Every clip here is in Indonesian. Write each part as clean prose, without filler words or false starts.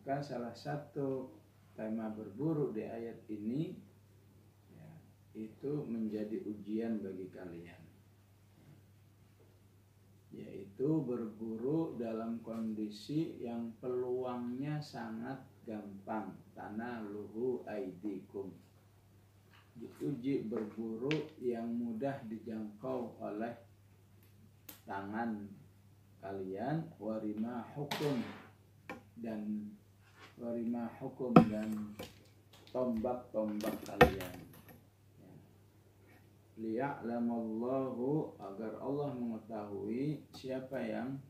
Maka salah satu tema berburu di ayat ini ya, itu menjadi ujian bagi kalian, yaitu berburu dalam kondisi yang peluangnya sangat gampang. Tanaluhu aidikum, diuji berburu yang mudah dijangkau oleh tangan kalian. Warima hukum dan tombak-tombak kalian. Liya'lamallahu, agar Allah mengetahui siapa yang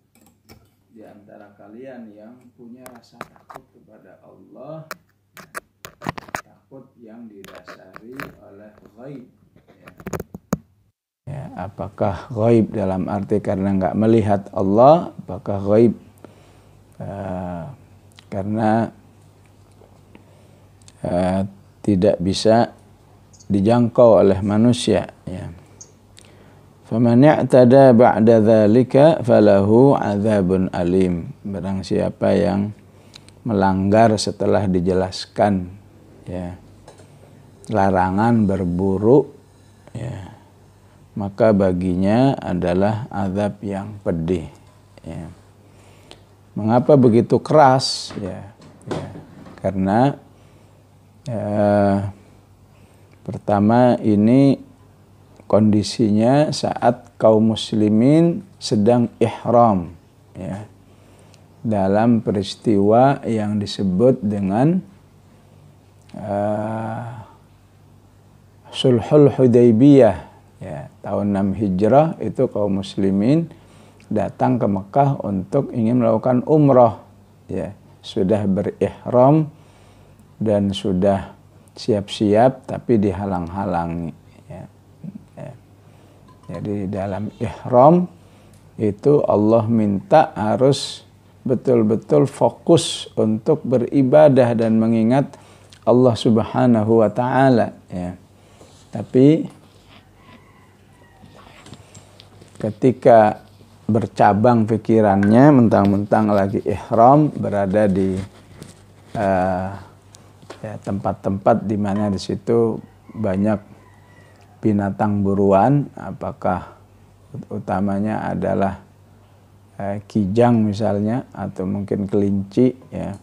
di antara kalian yang punya rasa takut kepada Allah, takut yang didasari oleh ghaib. Ya, apakah ghaib dalam arti karena nggak melihat Allah, apakah ghaib karena tidak bisa dijangkau oleh manusia, ya. Faman i'tada ba'da dzalika falahu 'adzabun alim. Barang siapa yang melanggar setelah dijelaskan, ya, larangan berburu, ya, maka baginya adalah azab yang pedih, ya. Mengapa begitu keras? Ya, karena pertama ini kondisinya saat kaum muslimin sedang ihram, ya, dalam peristiwa yang disebut dengan Sulhul Hudaybiyah, ya, tahun 6 Hijrah. Itu kaum muslimin datang ke Mekah untuk ingin melakukan umrah, ya, sudah berihram dan sudah siap-siap tapi dihalang-halangi, ya. Jadi dalam ihram itu Allah minta harus betul-betul fokus untuk beribadah dan mengingat Allah Subhanahu wa ta'ala, ya. Tapi ketika bercabang pikirannya, mentang-mentang lagi ihram, berada di ya, tempat-tempat di mana di situ banyak binatang buruan, apakah utamanya adalah kijang misalnya, atau mungkin kelinci, ya.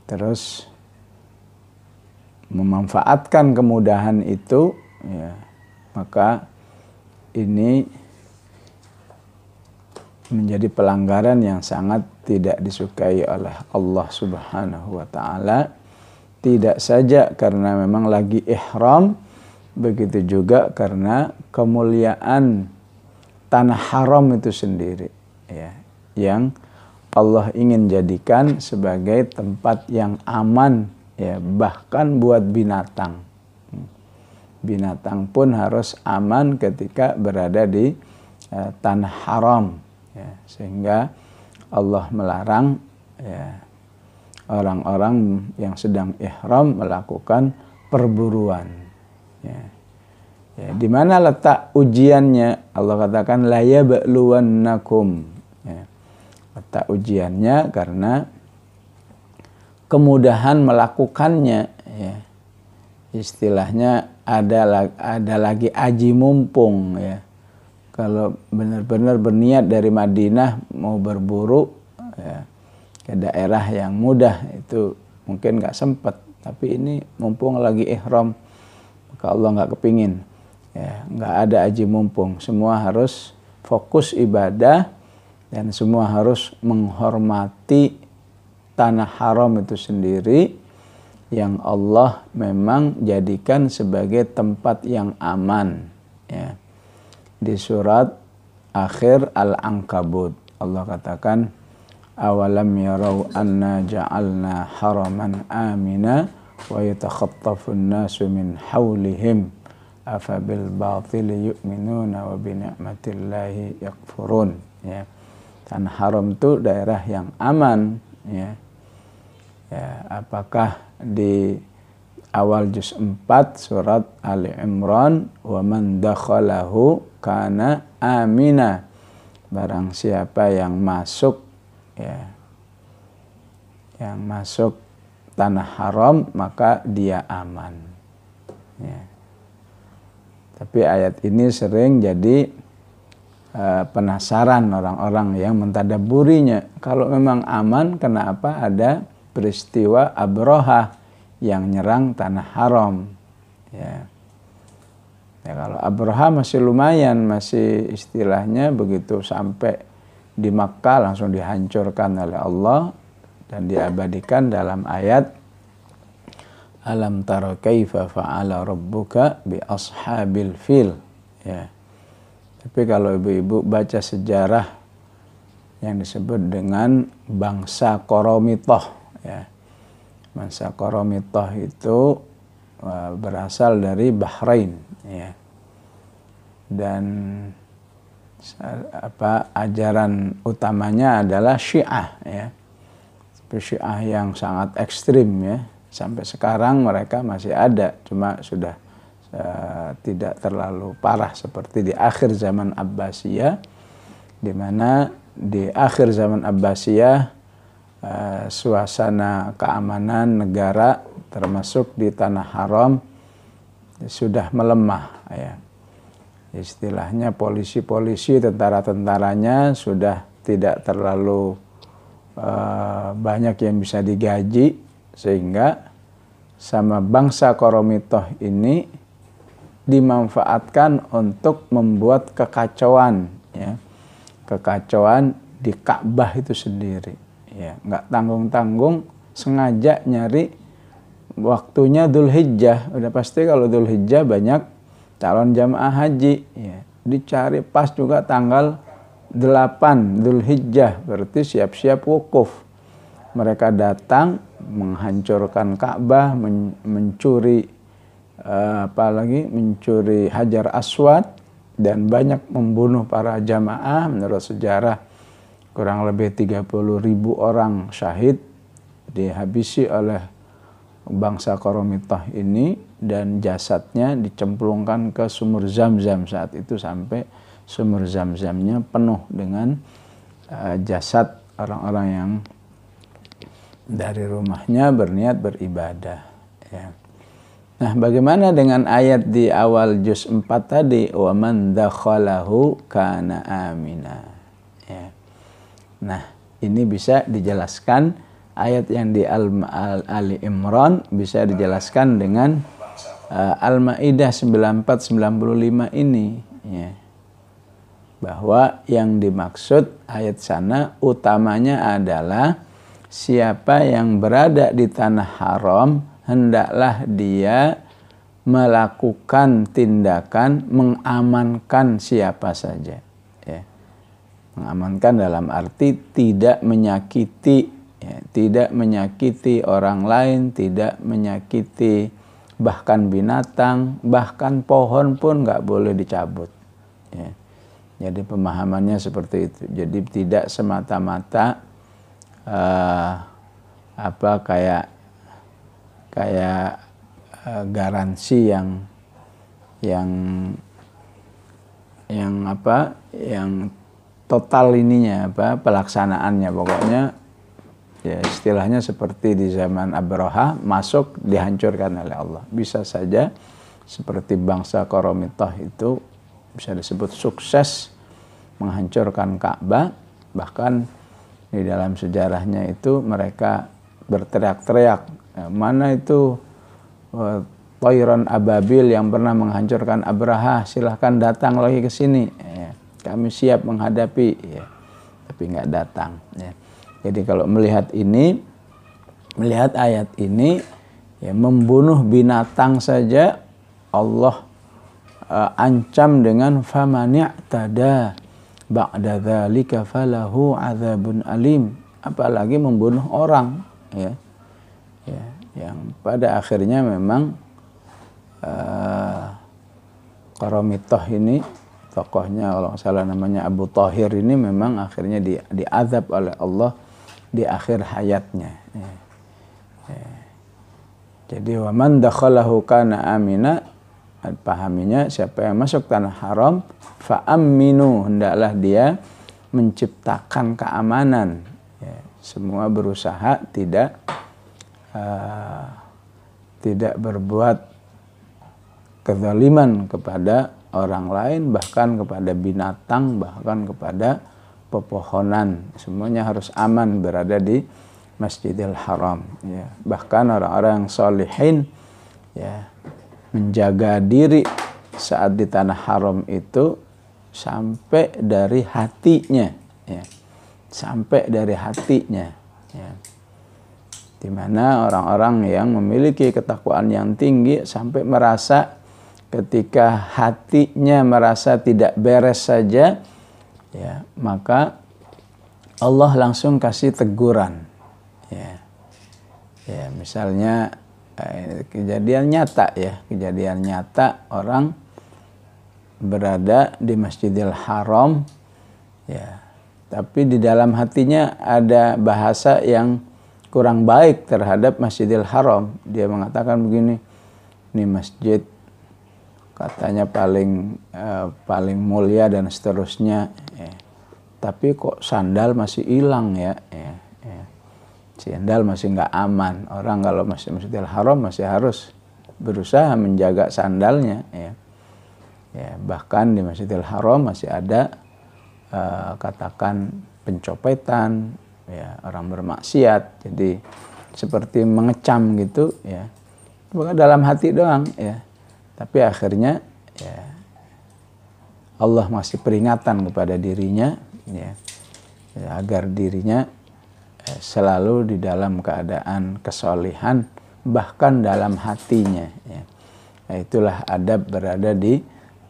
Terus memanfaatkan kemudahan itu, ya, maka ini menjadi pelanggaran yang sangat tidak disukai oleh Allah Subhanahu wa ta'ala. Tidak saja karena memang lagi ihram, begitu juga karena kemuliaan tanah haram itu sendiri, ya, yang Allah ingin jadikan sebagai tempat yang aman, ya, bahkan buat binatang. Binatang pun harus aman ketika berada di tanah haram, ya, sehingga Allah melarang, ya, orang-orang yang sedang ihram melakukan perburuan, ya. Ya, di mana letak ujiannya? Allah katakan la yabluwannakum, ya. Letak ujiannya karena kemudahan melakukannya, ya. Istilahnya ada lagi aji mumpung, ya. Kalau benar-benar berniat dari Madinah mau berburu, ya, ke daerah yang mudah, itu mungkin nggak sempat. Tapi ini mumpung lagi ihram, maka Allah nggak kepingin, ya, nggak ada aji mumpung. Semua harus fokus ibadah dan semua harus menghormati tanah haram itu sendiri, yang Allah memang jadikan sebagai tempat yang aman, ya. Di surat akhir Al-Ankabut Allah katakan, awalam yarau anna ja'alna haraman amina wa yatakhattafun nasu min hawlihim afabil batili yu'minuna wa bini'matillahi yakfurun, ya. Tanah haram itu daerah yang aman, ya. Ya, apakah di awal juz 4 surat Ali Imran, wa man dakhalahu kana amina, barang siapa yang masuk, ya, yang masuk tanah haram maka dia aman. Ya. Tapi ayat ini sering jadi penasaran orang-orang yang mentadabburinya. Kalau memang aman, kenapa ada peristiwa Abrahah yang nyerang tanah haram? Ya. Ya, kalau Abrahah masih lumayan, masih istilahnya begitu sampai di Makkah langsung dihancurkan oleh Allah dan diabadikan dalam ayat Alam tara kaifa fa'ala rabbuka bi ashabil fil. Ya. Tapi kalau ibu-ibu baca sejarah yang disebut dengan bangsa Qoromitoh, ya. Bangsa Qoromitoh itu berasal dari Bahrain, ya. Dan ajaran utamanya adalah Syiah, ya. Syiah yang sangat ekstrim, ya. Sampai sekarang mereka masih ada, cuma sudah tidak terlalu parah seperti di akhir zaman Abbasiyah, di mana di akhir zaman Abbasiyah suasana keamanan negara termasuk di tanah haram sudah melemah, ya. Istilahnya polisi-polisi, tentara-tentaranya sudah tidak terlalu banyak yang bisa digaji, sehingga sama bangsa Qoromitoh ini dimanfaatkan untuk membuat kekacauan, ya. Kekacauan di Ka'bah itu sendiri, ya. Nggak tanggung-tanggung, sengaja nyari waktunya Dzulhijjah. Udah pasti kalau Dzulhijjah banyak calon jamaah haji, ya. Dicari pas juga tanggal 8 Dzulhijjah, berarti siap-siap wukuf. Mereka datang menghancurkan Ka'bah, mencuri apalagi mencuri Hajar Aswad, dan banyak membunuh para jamaah. Menurut sejarah kurang lebih 30.000 orang syahid dihabisi oleh bangsa Qoromitoh ini, dan jasadnya dicemplungkan ke sumur Zam-Zam saat itu sampai sumur Zam-Zamnya penuh dengan jasad orang-orang yang dari rumahnya berniat beribadah, ya. Nah, bagaimana dengan ayat di awal juz 4 tadi, wa man dakhalahu kana amina, ya. Nah, ini bisa dijelaskan, ayat yang di Ali Imran bisa dijelaskan dengan Al-Maidah 94-95 ini, ya. Bahwa yang dimaksud ayat sana utamanya adalah siapa yang berada di tanah haram hendaklah dia melakukan tindakan mengamankan siapa saja, ya. Mengamankan dalam arti tidak menyakiti, ya, tidak menyakiti orang lain, tidak menyakiti bahkan binatang, bahkan pohon pun nggak boleh dicabut, ya. Jadi pemahamannya seperti itu. Jadi tidak semata-mata kayak garansi yang total ininya, pelaksanaannya. Pokoknya ya istilahnya seperti di zaman Abrahah, masuk dihancurkan oleh Allah. Bisa saja seperti bangsa Qoromitoh itu bisa disebut sukses menghancurkan Ka'bah, bahkan di dalam sejarahnya itu mereka berteriak-teriak, mana itu Toiron Ababil yang pernah menghancurkan Abrahah, silahkan datang lagi ke sini, ya. Kami siap menghadapi, ya. Tapi nggak datang, ya. Jadi kalau melihat ayat ini, ya, membunuh binatang saja Allah ancam dengan famani'tada ba'da dzalika falahu adzabun alim, apalagi membunuh orang, ya. Ya, yang pada akhirnya memang Qoromitoh ini, tokohnya kalau nggak salah namanya Abu Thahir ini, memang akhirnya diazab oleh Allah di akhir hayatnya, ya. Ya. Jadi wa man dakhalahu kana amina, pahaminya siapa yang masuk tanah haram fa aminu, hendaklah dia menciptakan keamanan, ya. semua berusaha tidak berbuat kezaliman kepada orang lain, bahkan kepada binatang, bahkan kepada pepohonan. Semuanya harus aman berada di Masjidil Haram. Ya. Bahkan orang-orang yang sholihin ya, menjaga diri saat di tanah haram itu sampai dari hatinya. Ya. Sampai dari hatinya. Ya. Di mana orang-orang yang memiliki ketakwaan yang tinggi sampai merasa ketika hatinya merasa tidak beres saja, ya, maka Allah langsung kasih teguran. Ya, ya, misalnya kejadian nyata ya, kejadian nyata orang berada di Masjidil Haram, ya, tapi di dalam hatinya ada bahasa yang kurang baik terhadap Masjidil Haram. Dia mengatakan begini, ini masjid katanya paling mulia dan seterusnya, ya. Tapi kok sandal masih hilang ya, ya, ya. Sandal masih nggak aman. Orang kalau masih Masjidil Haram masih harus berusaha menjaga sandalnya, ya. Ya, bahkan di Masjidil Haram masih ada katakan pencopetan, ya, orang bermaksiat, jadi seperti mengecam gitu, ya. Bukan dalam hati doang, ya. Tapi akhirnya ya, Allah masih peringatan kepada dirinya, ya, agar dirinya selalu di dalam keadaan kesolihan, bahkan dalam hatinya. Ya. Nah, itulah adab berada di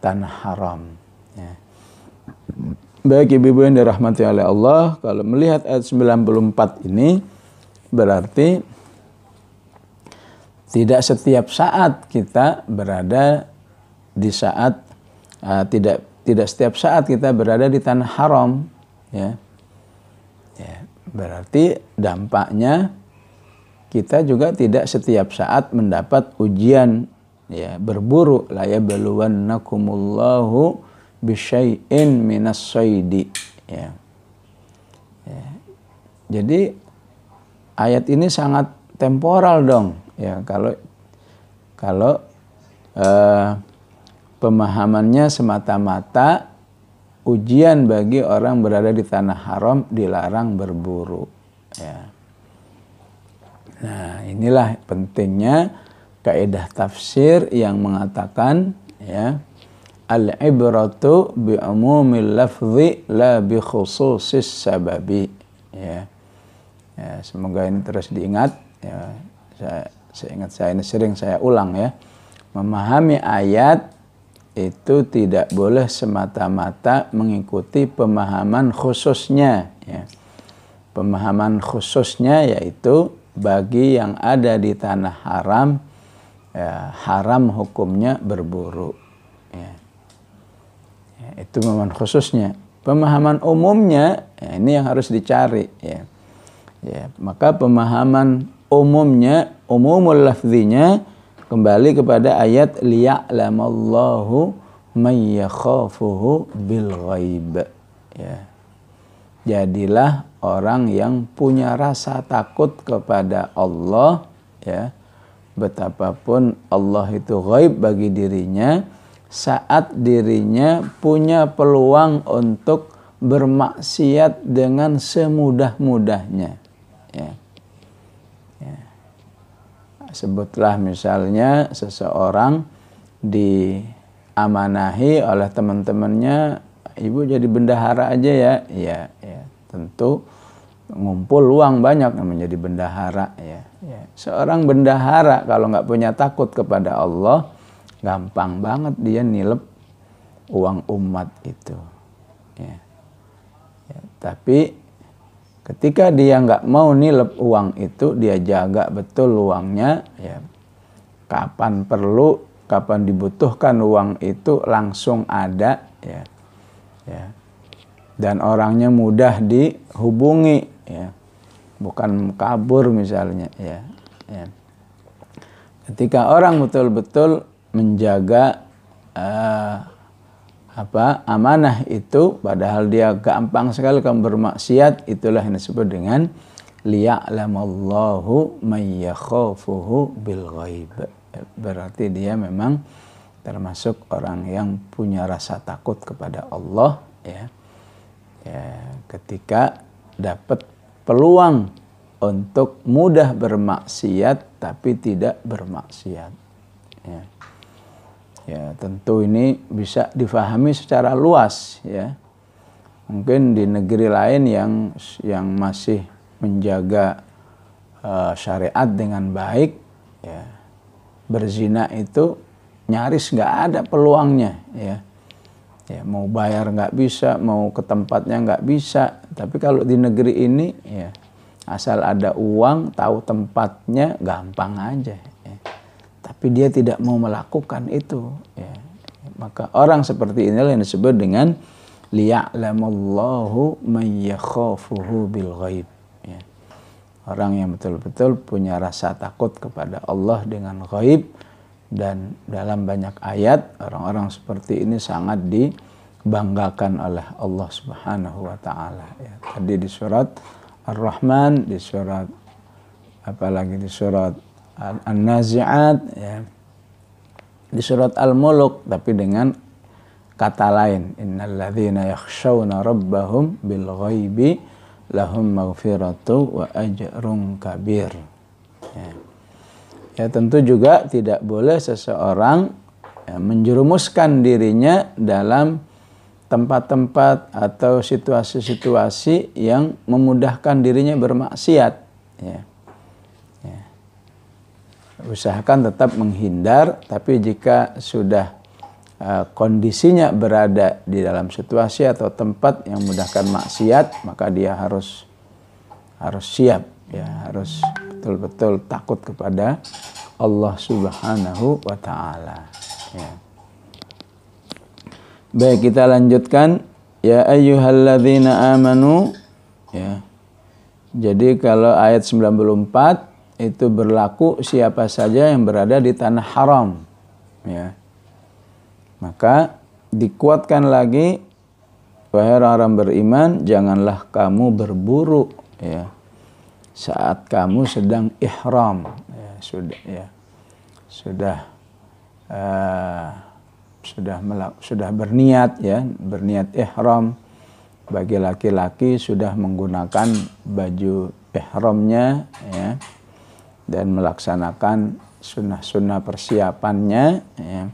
tanah haram. Ya. Baik ibu-ibu yang dirahmati oleh Allah, kalau melihat ayat 94 ini berarti tidak setiap saat kita berada di saat tidak setiap saat kita berada di tanah haram, ya. Ya, berarti dampaknya kita juga tidak setiap saat mendapat ujian, ya, berburu, la yabluwannakumullahu bisyai'in minas saidi, ya. Ya. Jadi ayat ini sangat temporal dong. Ya, kalau pemahamannya semata-mata ujian bagi orang berada di tanah haram, dilarang berburu. Ya. Nah, inilah pentingnya kaidah tafsir yang mengatakan, ya, al-ibratu bi umumil lafzi la bi khususis sababi. Ya. Ya, semoga ini terus diingat. Ya, saya ingat ini sering saya ulang, ya. Memahami ayat itu tidak boleh semata-mata mengikuti pemahaman khususnya, ya. Pemahaman khususnya yaitu bagi yang ada di tanah haram, ya, haram hukumnya berburu, ya. Ya, itu pemahaman khususnya. Pemahaman umumnya, ya, ini yang harus dicari, ya. Ya, maka pemahaman umumnya, umumul lafzinya kembali kepada ayat liya'lamallahu may yakhafuhu bil ghaib, ya. Jadilah orang yang punya rasa takut kepada Allah, ya. Betapapun Allah itu ghaib bagi dirinya, saat dirinya punya peluang untuk bermaksiat dengan semudah-mudahnya, ya. Ya. Sebutlah misalnya seseorang diamanahi oleh teman-temannya, ibu jadi bendahara aja ya. Ya, ya, tentu ngumpul uang banyak menjadi bendahara, ya. Ya. Seorang bendahara kalau nggak punya takut kepada Allah, gampang banget dia nilep uang umat itu, ya. Ya, tapi ketika dia nggak mau nilep uang itu, dia jaga betul uangnya, ya. Kapan perlu, kapan dibutuhkan uang itu langsung ada, ya. Ya. Dan orangnya mudah dihubungi, ya. Bukan kabur misalnya, ya. Ya. Ketika orang betul-betul menjaga amanah itu, padahal dia gampang sekali kamu bermaksiat, itulah yang disebut dengan liya'lamallahu may yakhafuhu bil ghaib. Berarti dia memang termasuk orang yang punya rasa takut kepada Allah, ya. Ketika dapat peluang untuk mudah bermaksiat tapi tidak bermaksiat. Ya, tentu ini bisa difahami secara luas, ya. Mungkin di negeri lain yang masih menjaga syariat dengan baik, ya, berzina itu nyaris nggak ada peluangnya, ya. Mau bayar nggak bisa, mau ke tempatnya nggak bisa. Tapi kalau di negeri ini, ya, asal ada uang, tahu tempatnya, gampang aja. Ya. Tapi dia tidak mau melakukan itu. Ya. Maka orang seperti inilah yang disebut dengan liya'lamallahu may yakhafuhu bil ghaib. Ya. Orang yang betul-betul punya rasa takut kepada Allah dengan ghaib. Dan dalam banyak ayat orang-orang seperti ini sangat dibanggakan oleh Allah Subhanahu wa taala, ya. Tadi di surat Ar-Rahman, di surat apalagi di surat An-Nazi'at, ya. Di surat Al-Muluk tapi dengan kata lain, innalladzina yakhshawna rabbahum bil ghaibi lahum maghfiratu wa ajrun kabir. Ya, tentu juga tidak boleh seseorang, ya, menjerumuskan dirinya dalam tempat-tempat atau situasi-situasi yang memudahkan dirinya bermaksiat. Ya. Ya. Usahakan tetap menghindar, tapi jika sudah kondisinya berada di dalam situasi atau tempat yang memudahkan maksiat, maka dia harus siap, ya, harus betul-betul takut kepada Allah Subhanahu wa taala. Ya. Baik, kita lanjutkan. Ya ayyuhalladzina amanu, ya. Jadi kalau ayat 94 itu berlaku siapa saja yang berada di tanah haram, ya. Maka dikuatkan lagi, wahai orang beriman, janganlah kamu berburu, ya, saat kamu sedang ihram, ya, sudah berniat, ya, berniat ihram. Bagi laki-laki sudah menggunakan baju ihramnya, ya, dan melaksanakan sunnah-sunnah persiapannya, ya.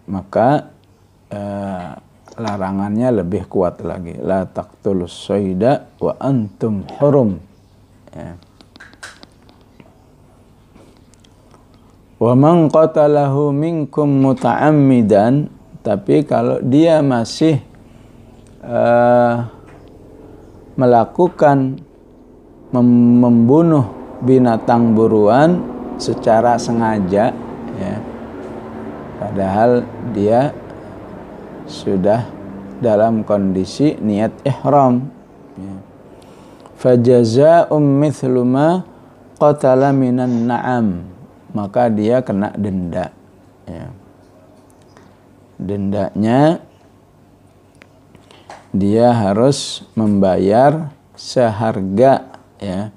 Maka larangannya lebih kuat lagi, la taqtulus sayda wa antum hurum. Ya. Wa man qatalahu minkum muta'ammidan, tapi kalau dia masih melakukan membunuh binatang buruan secara sengaja, ya, padahal dia sudah dalam kondisi niat ihram, ya. Fajaza'um mithlu ma qatala minan na'am, maka dia kena denda, ya. Dendanya dia harus membayar seharga, ya,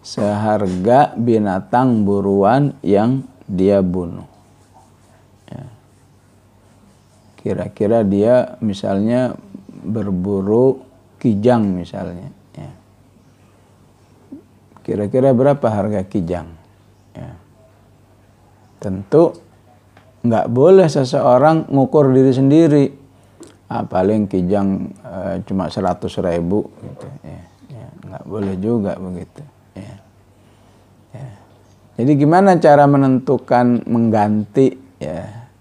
seharga binatang buruan yang dia bunuh, ya. Kira-kira dia misalnya berburu kijang misalnya, ya. Kira-kira berapa harga kijang? Ya. Tentu nggak boleh seseorang ngukur diri sendiri. Paling kijang cuma 100.000, gitu, ya. Ya, nggak boleh juga begitu, ya. Ya. Jadi gimana cara menentukan mengganti, ya,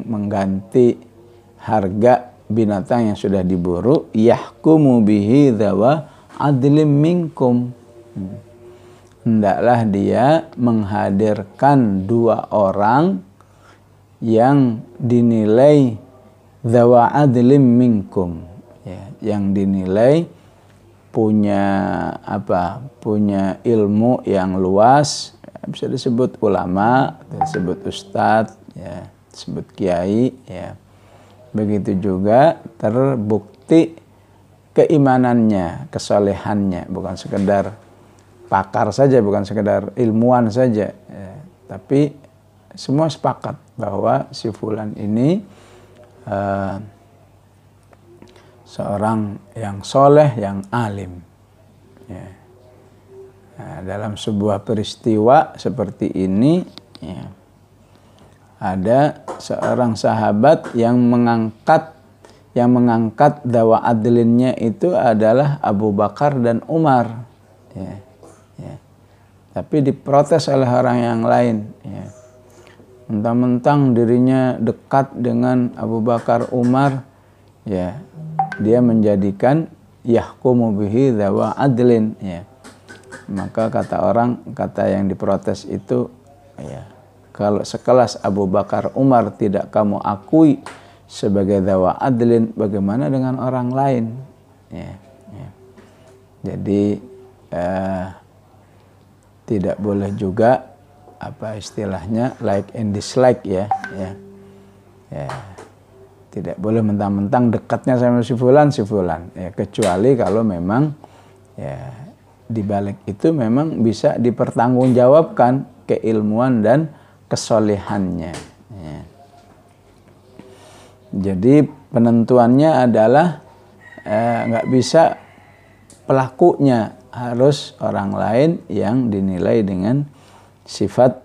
mengganti harga binatang yang sudah diburu? Yahkumu bihi dzawa adlim minkum. Hendaklah dia menghadirkan 2 orang yang dinilai dzawa adlim minkum, ya, yang dinilai punya punya ilmu yang luas, bisa disebut ulama, disebut ustadz, ya, disebut kiai, ya. Begitu juga terbukti keimanannya, kesolehannya, bukan sekedar pakar saja, bukan sekedar ilmuwan saja, ya. Tapi semua sepakat bahwa si fulan ini seorang yang soleh, yang alim, ya. Nah, dalam sebuah peristiwa seperti ini, ya, ada seorang sahabat yang mengangkat dawa adlinnya itu adalah Abu Bakar dan Umar, ya, ya. Tapi diprotes oleh orang yang lain, ya. Mentang-mentang dirinya dekat dengan Abu Bakar, Umar, ya, dia menjadikan yahkumu bihi dawa adlin, ya. Maka kata yang diprotes itu, ya, kalau sekelas Abu Bakar, Umar tidak kamu akui sebagai dawa adlin, bagaimana dengan orang lain, ya, ya. Jadi tidak boleh juga apa istilahnya like and dislike, ya, ya, ya. Tidak boleh mentang-mentang dekatnya sama si fulan, ya, kecuali kalau memang, ya, di balik itu memang bisa dipertanggungjawabkan keilmuan dan kesolehannya, ya. Jadi penentuannya adalah nggak bisa pelakunya, harus orang lain yang dinilai dengan sifat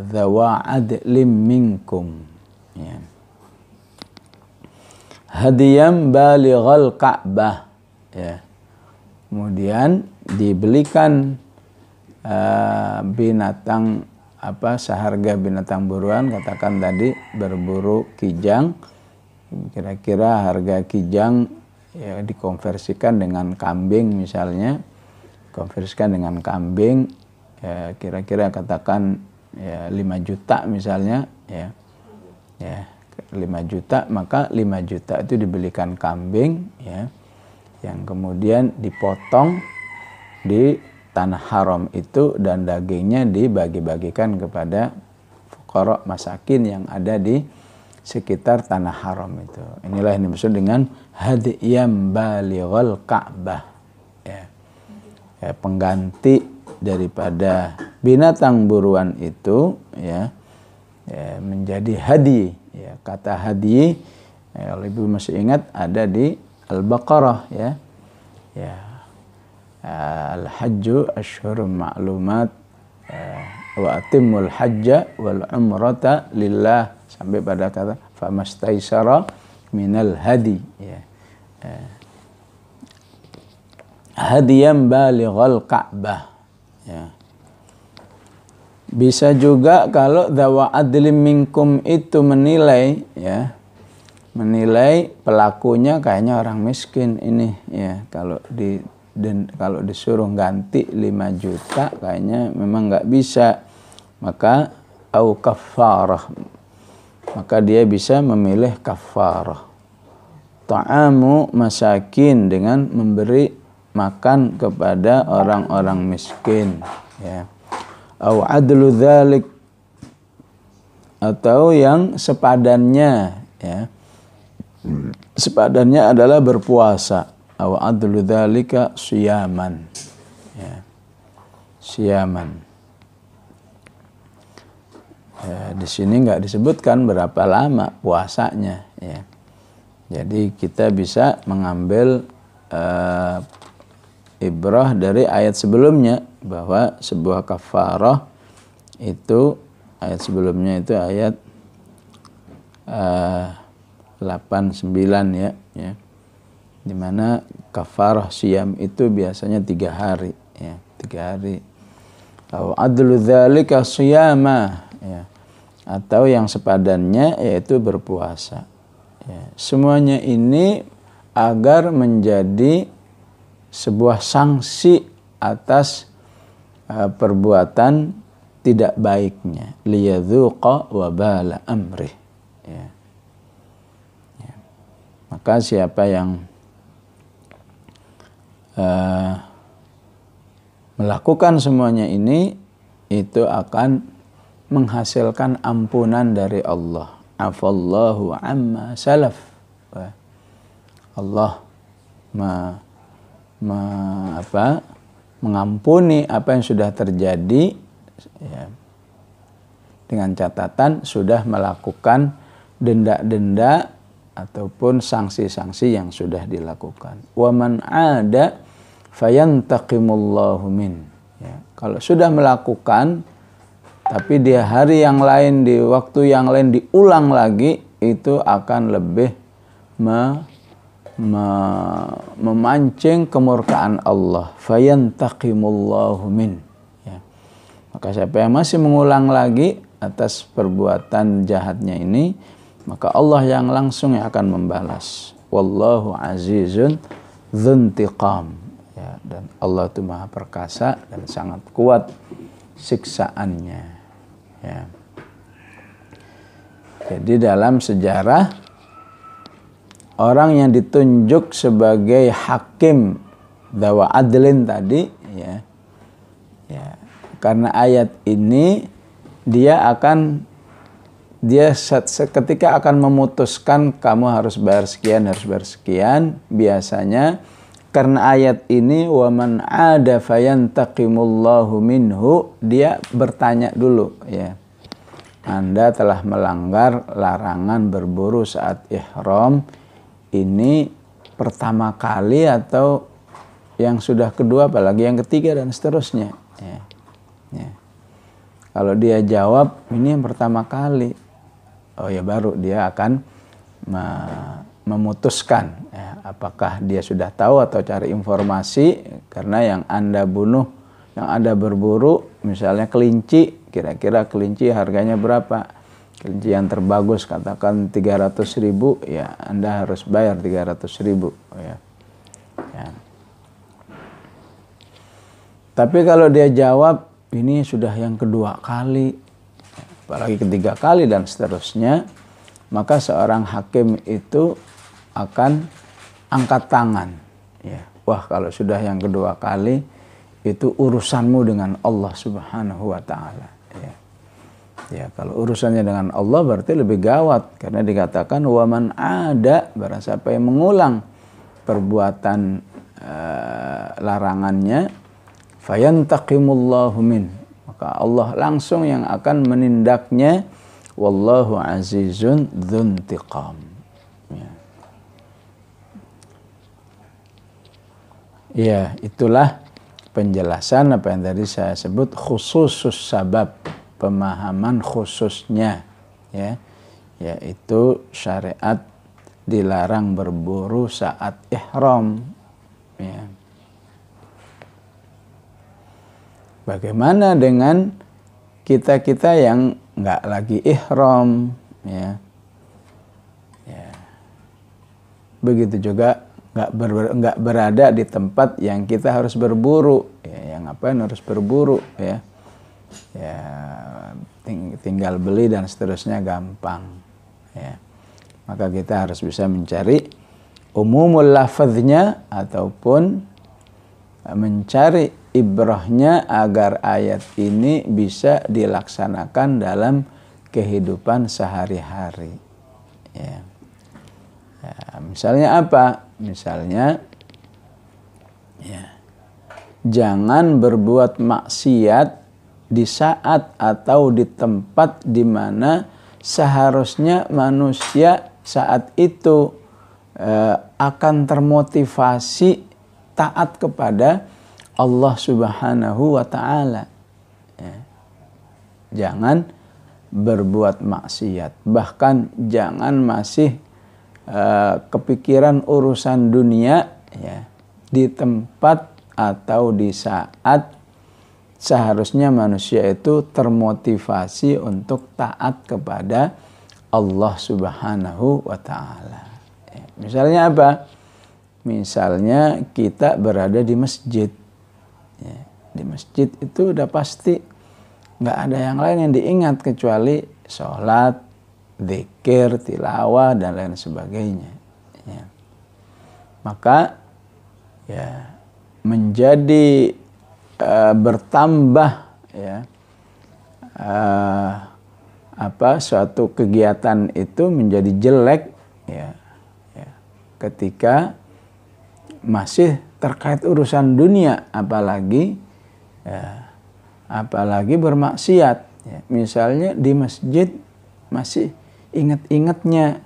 dzawa adlim minkum, ya. Hadiyam balighal Ka'bah, ya. Kemudian dibelikan binatang apa seharga binatang buruan, katakan tadi berburu kijang, kira-kira harga kijang, ya, dikonversikan dengan kambing misalnya, konversikan dengan kambing, ya, kira-kira katakan, ya, 5 juta misalnya, ya, ya, 5 juta, maka 5 juta itu dibelikan kambing, ya, yang kemudian dipotong di tanah haram itu dan dagingnya dibagi-bagikan kepada fuqara masakin yang ada di sekitar tanah haram itu. Inilah yang dimaksud dengan hadiyam balighal Ka'bah, ya. Ya, pengganti daripada binatang buruan itu, ya, ya, menjadi hadi, ya. Kata hadi, ya, kalau ibu masih ingat ada di Al-Baqarah, ya, ya, al-hajju asyhurun ma'lumat, wa atimmul hajja wal umrata lillah, sampai pada kata famastaisara minal hadi, ya. Hadiyam balighal Ka'bah, ya. Bisa juga kalau dawa adlim minkum itu menilai, ya, menilai pelakunya kayaknya orang miskin ini, ya, kalau disuruh ganti 5 juta kayaknya memang nggak bisa, maka au kafarah, maka dia bisa memilih kafarah, ta'amu masakin, dengan memberi makan kepada orang-orang miskin, ya, au adlu dzalik, atau yang sepadannya, ya, sepadannya adalah berpuasa, au adlu dzalika siyaman, ya, siyaman. Ya, di sini nggak disebutkan berapa lama puasanya, ya. Jadi kita bisa mengambil ibrah dari ayat sebelumnya, bahwa sebuah kafarah itu ayat sebelumnya itu ayat 89, ya, ya, dimana kafarah siyam itu biasanya 3 hari, ya, 3 hari. Au adlu dzalika siyama, ya, atau yang sepadannya yaitu berpuasa, ya. Semuanya ini agar menjadi sebuah sanksi atas perbuatan tidak baiknya, liyadzuqa wabala amrih, ya. Ya. Maka siapa yang melakukan semuanya ini, itu akan menghasilkan ampunan dari Allah. Afallahu amma salaf. Allah mengampuni apa yang sudah terjadi, ya, dengan catatan sudah melakukan denda-denda ataupun sanksi-sanksi yang sudah dilakukan. Wa man 'ada fayantaqimullahu min. Ya, kalau sudah melakukan tapi di hari yang lain, di waktu yang lain diulang lagi, itu akan lebih memancing kemurkaan Allah. Fayantaqimullahu min. Ya. Maka siapa yang masih mengulang lagi atas perbuatan jahatnya ini, maka Allah yang langsung yang akan membalas. Wallahu azizun dzuntiqam. Ya, dan Allah itu maha perkasa dan sangat kuat siksaannya. Ya. Jadi dalam sejarah, orang yang ditunjuk sebagai hakim dawa adlin tadi, ya, karena ayat ini dia ketika akan memutuskan kamu harus bayar sekian, biasanya karena ayat ini wa man 'ada fayantaqimullahu minhu, dia bertanya dulu, ya. Anda telah melanggar larangan berburu saat ihram, ini pertama kali atau yang sudah kedua, apalagi yang ketiga dan seterusnya, ya. Ya. Kalau dia jawab ini yang pertama kali, oh ya, baru dia akan memutuskan, ya, apakah dia sudah tahu atau cari informasi. Karena yang Anda bunuh, yang Anda berburu, misalnya kelinci, kira-kira kelinci harganya berapa? Kelinci yang terbagus katakan 300.000, ya Anda harus bayar 300.000, ya. Ya. Tapi kalau dia jawab ini sudah yang kedua kali, apalagi ketiga kali dan seterusnya, maka seorang hakim itu akan angkat tangan, ya. Wah, kalau sudah yang kedua kali, itu urusanmu dengan Allah Subhanahu wa ta'ala, ya. Ya, kalau urusannya dengan Allah berarti lebih gawat, karena dikatakan wa man 'ada, barang siapa yang mengulang perbuatan larangannya, fayantaqimullahu min, maka Allah langsung yang akan menindaknya. Wallahu azizun dzuntiqam. Ya. Ya, itulah penjelasan apa yang tadi saya sebut khususus sabab, pemahaman khususnya, ya, yaitu syariat dilarang berburu saat ihram, ya. Bagaimana dengan kita yang nggak lagi ihram, ya? Ya. Begitu juga nggak berada di tempat yang kita harus berburu, ya. Yang ngapain harus berburu, ya? Ya, tinggal beli dan seterusnya gampang, ya. Maka kita harus bisa mencari umumul lafadznya ataupun mencari ibrahnya agar ayat ini bisa dilaksanakan dalam kehidupan sehari-hari, ya. Ya, misalnya apa? Misalnya, ya, jangan berbuat maksiat di saat atau di tempat di mana seharusnya manusia saat itu akan termotivasi taat kepada Allah Subhanahu wa ta'ala, ya. Jangan berbuat maksiat, bahkan jangan masih kepikiran urusan dunia, ya, di tempat atau di saat seharusnya manusia itu termotivasi untuk taat kepada Allah Subhanahu wa ta'ala, ya. Misalnya apa? Misalnya kita berada di masjid, ya. Di masjid itu udah pasti nggak ada yang lain yang diingat kecuali sholat, zikir, tilawah, dan lain sebagainya, ya. Maka, ya, menjadi bertambah, ya, suatu kegiatan itu menjadi jelek, ya, ya, ketika masih terkait urusan dunia, apalagi bermaksiat. Ya, misalnya di masjid masih ingat-ingatnya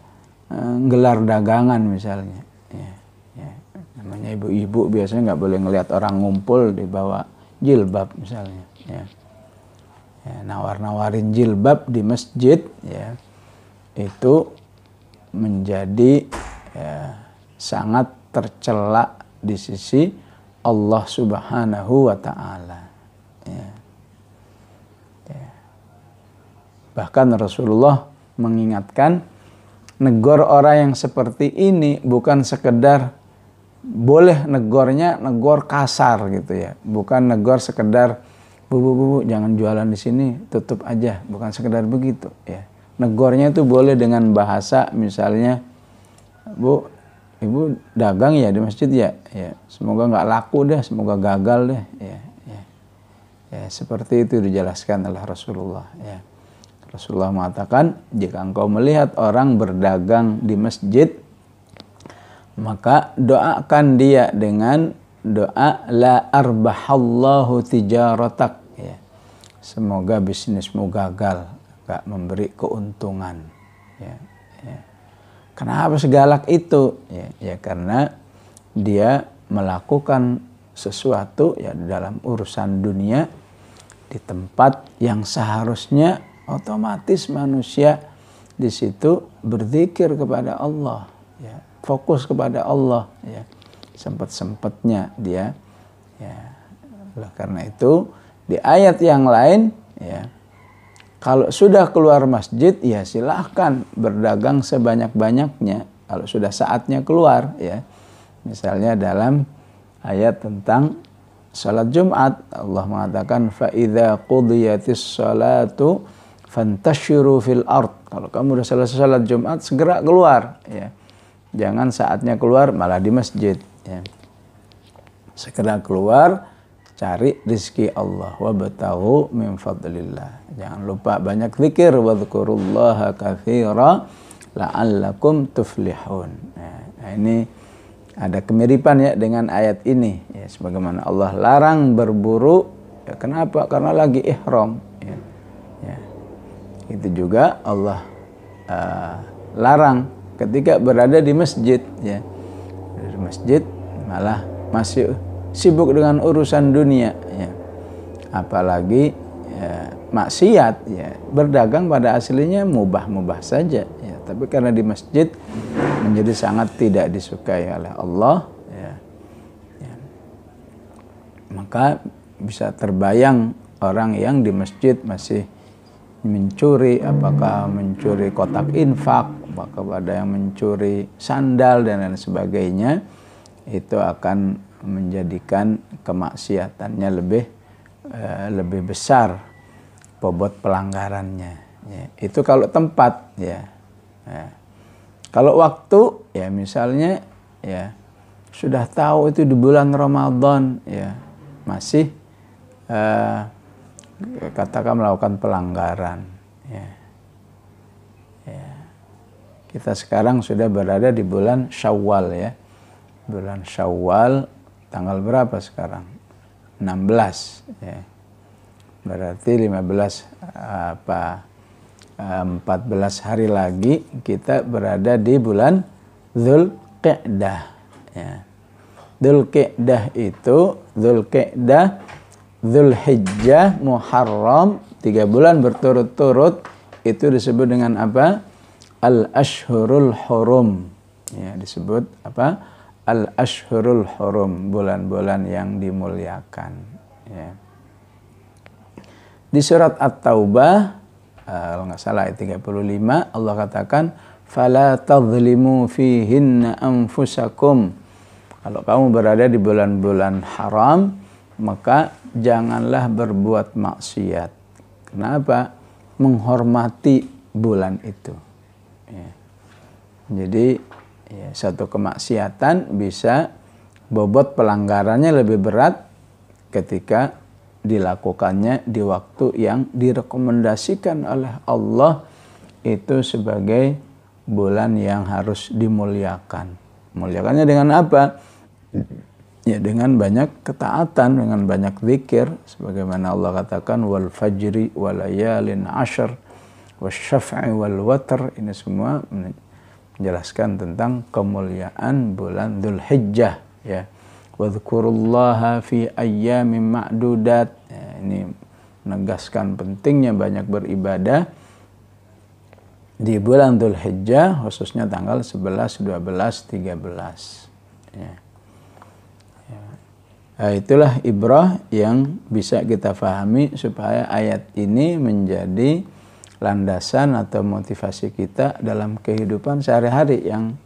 gelar dagangan misalnya. Ya, namanya ibu-ibu biasanya nggak boleh ngelihat orang ngumpul di bawah jilbab misalnya. Ya, nawar-nawarin jilbab di masjid, ya, itu menjadi sangat tercela di sisi Allah Subhanahu wa Ta'ala. Ya. Bahkan Rasulullah mengingatkan, negor orang yang seperti ini bukan sekedar boleh negornya negor kasar gitu ya, bukan negor sekedar bu jangan jualan di sini, tutup aja, bukan sekedar begitu ya. Negornya itu boleh dengan bahasa misalnya, Bu, Ibu dagang ya di masjid ya, semoga nggak laku deh, semoga gagal deh, ya seperti itu dijelaskan oleh Rasulullah. Ya. Rasulullah mengatakan, jika engkau melihat orang berdagang di masjid, maka doakan dia dengan doa la arbahallahu tijaratak, ya. Semoga bisnismu gagal, gak memberi keuntungan. Ya. Kenapa segalak itu? Ya karena dia melakukan sesuatu ya dalam urusan dunia di tempat yang seharusnya otomatis manusia di situ berzikir kepada Allah, ya, fokus kepada Allah, ya, sempat-sempatnya dia, ya. Oleh karena itu di ayat yang lain, ya, kalau sudah keluar masjid, ya silahkan berdagang sebanyak-banyaknya. Kalau sudah saatnya keluar, ya, misalnya dalam ayat tentang salat Jumat, Allah mengatakan fa idza qudiyatis salatu fantashiru fil ard. Kalau kamu sudah selesai salat Jumat, segera keluar, ya. Jangan saatnya keluar malah di masjid, ya. Segera keluar, cari rizki Allah, wabtaghu min fadlillah. Jangan lupa banyak zikir, wadhkurullaha katsira la'allakum tuflihun. Nah, ini ada kemiripan ya dengan ayat ini, ya, sebagaimana Allah larang berburu, ya, kenapa? Karena lagi ihram, ya. Itu juga Allah larang ketika berada di masjid, ya. Di masjid malah masih sibuk dengan urusan dunia, ya. Apalagi ya, maksiat, ya. Berdagang pada aslinya mubah-mubah saja, ya. Tapi karena di masjid menjadi sangat tidak disukai oleh Allah, ya. Maka bisa terbayang orang yang di masjid masih mencuri, apakah mencuri kotak infak, apakah ada yang mencuri sandal dan lain sebagainya, itu akan menjadikan kemaksiatannya lebih besar bobot pelanggarannya, ya. Itu kalau tempat, ya. Kalau waktu, ya misalnya, ya sudah tahu itu di bulan Ramadan, ya masih katakan melakukan pelanggaran, ya. Kita sekarang sudah berada di bulan Syawal, ya. Bulan Syawal tanggal berapa sekarang? 16, ya. Berarti 14 hari lagi kita berada di bulan Dzulqa'dah, ya. Dzulqa'dah itu Dzulqa'dah, Dzulhijjah, Muharram, 3 bulan berturut-turut itu disebut dengan apa? Al-Ashhurul Hurum, ya, disebut apa? Al-Ashhurul Hurum, bulan-bulan yang dimuliakan, ya. Di surat At-Taubah, kalau nggak salah ayat 35, Allah katakan fala tadhlimu fihinna anfusakum. Kalau kamu berada di bulan-bulan haram, maka janganlah berbuat maksiat. Kenapa? Menghormati bulan itu, ya. Jadi ya, satu kemaksiatan bisa bobot pelanggarannya lebih berat ketika dilakukannya di waktu yang direkomendasikan oleh Allah itu sebagai bulan yang harus dimuliakan. Muliakannya dengan apa? Ya, dengan banyak ketaatan, dengan banyak zikir, sebagaimana Allah katakan wal fajri wal layalin ashr wasyaf'i wal watr. Ini semua menjelaskan tentang kemuliaan bulan Dzulhijjah, ya. Wadhkurullaha fi ayyamin ma'dudat. Ya, ini menegaskan pentingnya banyak beribadah di bulan Dzulhijjah, khususnya tanggal 11, 12, 13. Ya. Nah, itulah ibrah yang bisa kita pahami supaya ayat ini menjadi landasan atau motivasi kita dalam kehidupan sehari-hari yang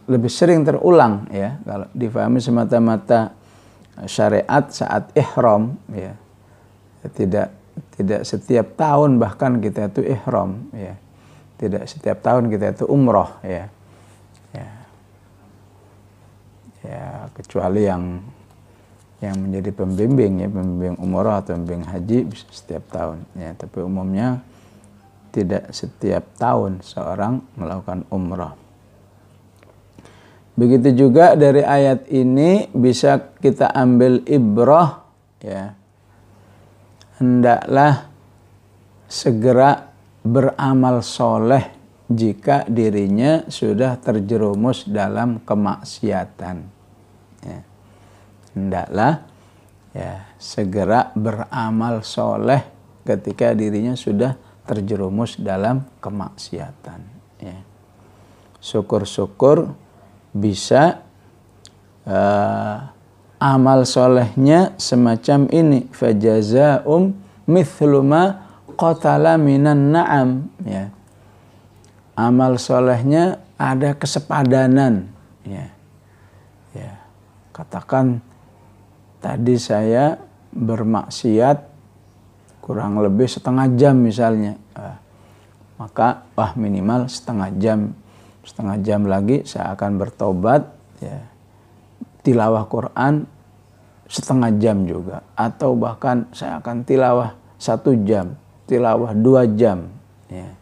lebih sering terulang, ya. Kalau difahami semata-mata syariat saat ihram, ya, tidak setiap tahun bahkan kita itu ihram, ya. Tidak setiap tahun kita itu umroh, ya. Ya, kecuali yang menjadi pembimbing, ya, pembimbing umrah atau pembimbing haji bisa setiap tahun, ya. Tapi umumnya tidak setiap tahun seorang melakukan umrah. Begitu juga dari ayat ini bisa kita ambil ibrah, ya. Hendaklah segera beramal soleh jika dirinya sudah terjerumus dalam kemaksiatan. Ya. Hendaklah, ya, segera beramal soleh ketika dirinya sudah terjerumus dalam kemaksiatan. Ya. Syukur-syukur bisa amal solehnya semacam ini. Fajaza'um mithlu ma qatala minan na'am. Ya. Amal solehnya ada kesepadanan, ya. Ya. Katakan tadi saya bermaksiat kurang lebih setengah jam misalnya, maka minimal setengah jam lagi saya akan bertobat, ya. Tilawah Quran setengah jam juga, atau bahkan saya akan tilawah 1 jam, tilawah 2 jam, ya.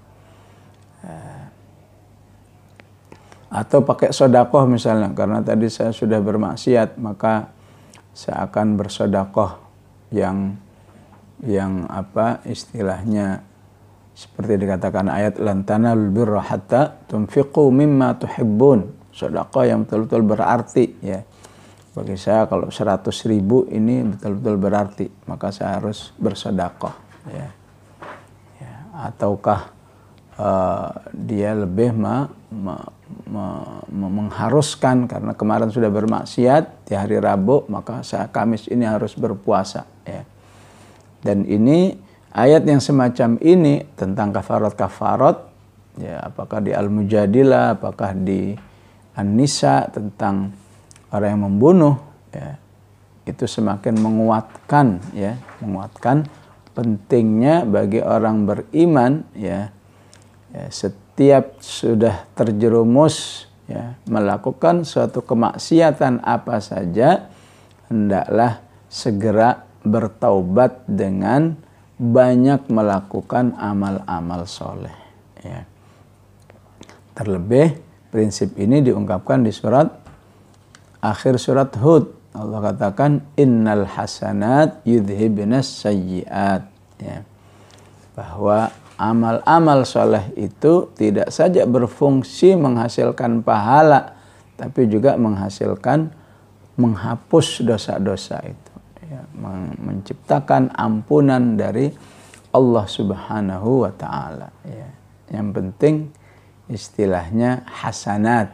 Atau pakai sodakoh misalnya, karena tadi saya sudah bermaksiat, maka saya akan bersodakoh yang apa istilahnya seperti dikatakan ayat lan tanalul birra hatta tunfiqu mimma tuhibbun. Sodakoh yang betul-betul berarti, ya. Bagi saya kalau 100.000 ini betul-betul berarti, maka saya harus bersodakoh, ya. Ya. Ataukah dia lebih mengharuskan karena kemarin sudah bermaksiat di hari Rabu, maka saya Kamis ini harus berpuasa, ya. Dan ini ayat yang semacam ini tentang kafarat, ya, apakah di Al-Mujadilah, apakah di An-Nisa tentang orang yang membunuh, ya, itu semakin menguatkan, ya, menguatkan pentingnya bagi orang beriman, ya, setiap sudah terjerumus, ya, melakukan suatu kemaksiatan apa saja, hendaklah segera bertaubat dengan banyak melakukan amal-amal soleh, ya. Terlebih prinsip ini diungkapkan di akhir surat Hud. Allah katakan innal hasanat yudhibnas sayyiat, ya. Bahwa amal-amal soleh itu tidak saja berfungsi menghasilkan pahala, tapi juga menghapus dosa-dosa itu, ya, menciptakan ampunan dari Allah Subhanahu wa Ta'ala, ya. Yang penting istilahnya hasanat,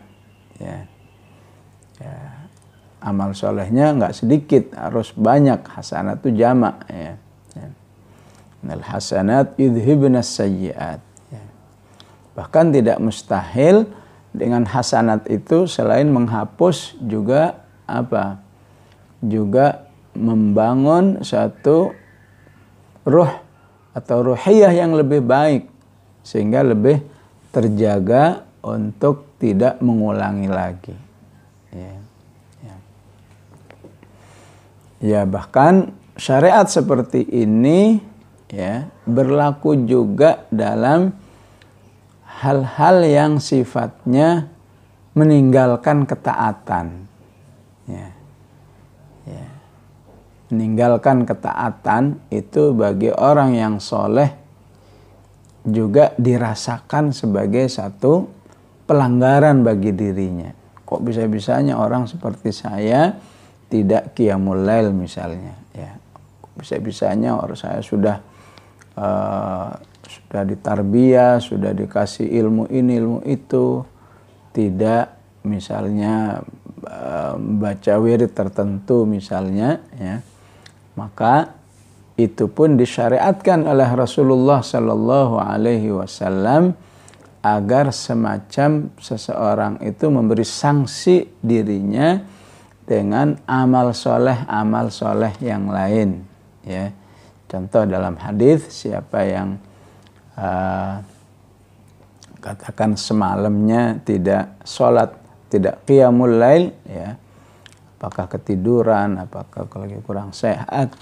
ya. Ya. Amal solehnya nggak sedikit, harus banyak. Hasanat itu jamak, ya. Al hasanat yudhibnas sayyiat, ya. Bahkan tidak mustahil dengan hasanat itu selain menghapus juga apa? Juga membangun satu ruh atau ruhiyah yang lebih baik sehingga lebih terjaga untuk tidak mengulangi lagi, ya. Ya. Ya, bahkan syariat seperti ini, ya, berlaku juga dalam hal-hal yang sifatnya meninggalkan ketaatan. Ya. Ya. Meninggalkan ketaatan itu bagi orang yang soleh juga dirasakan sebagai satu pelanggaran bagi dirinya. Kok bisa-bisanya orang seperti saya tidak qiyamul lail misalnya, ya. Kok bisa-bisanya orang saya sudah ditarbiyah, sudah dikasih ilmu ini, ilmu itu, tidak misalnya baca wirid tertentu misalnya, ya. Maka itu pun disyariatkan oleh Rasulullah Sallallahu Alaihi Wasallam agar semacam seseorang itu memberi sanksi dirinya dengan amal soleh yang lain, ya. Contoh dalam hadis, siapa yang katakan semalamnya tidak sholat, tidak qiyamul lail, ya, apakah ketiduran, apakah lagi kurang sehat,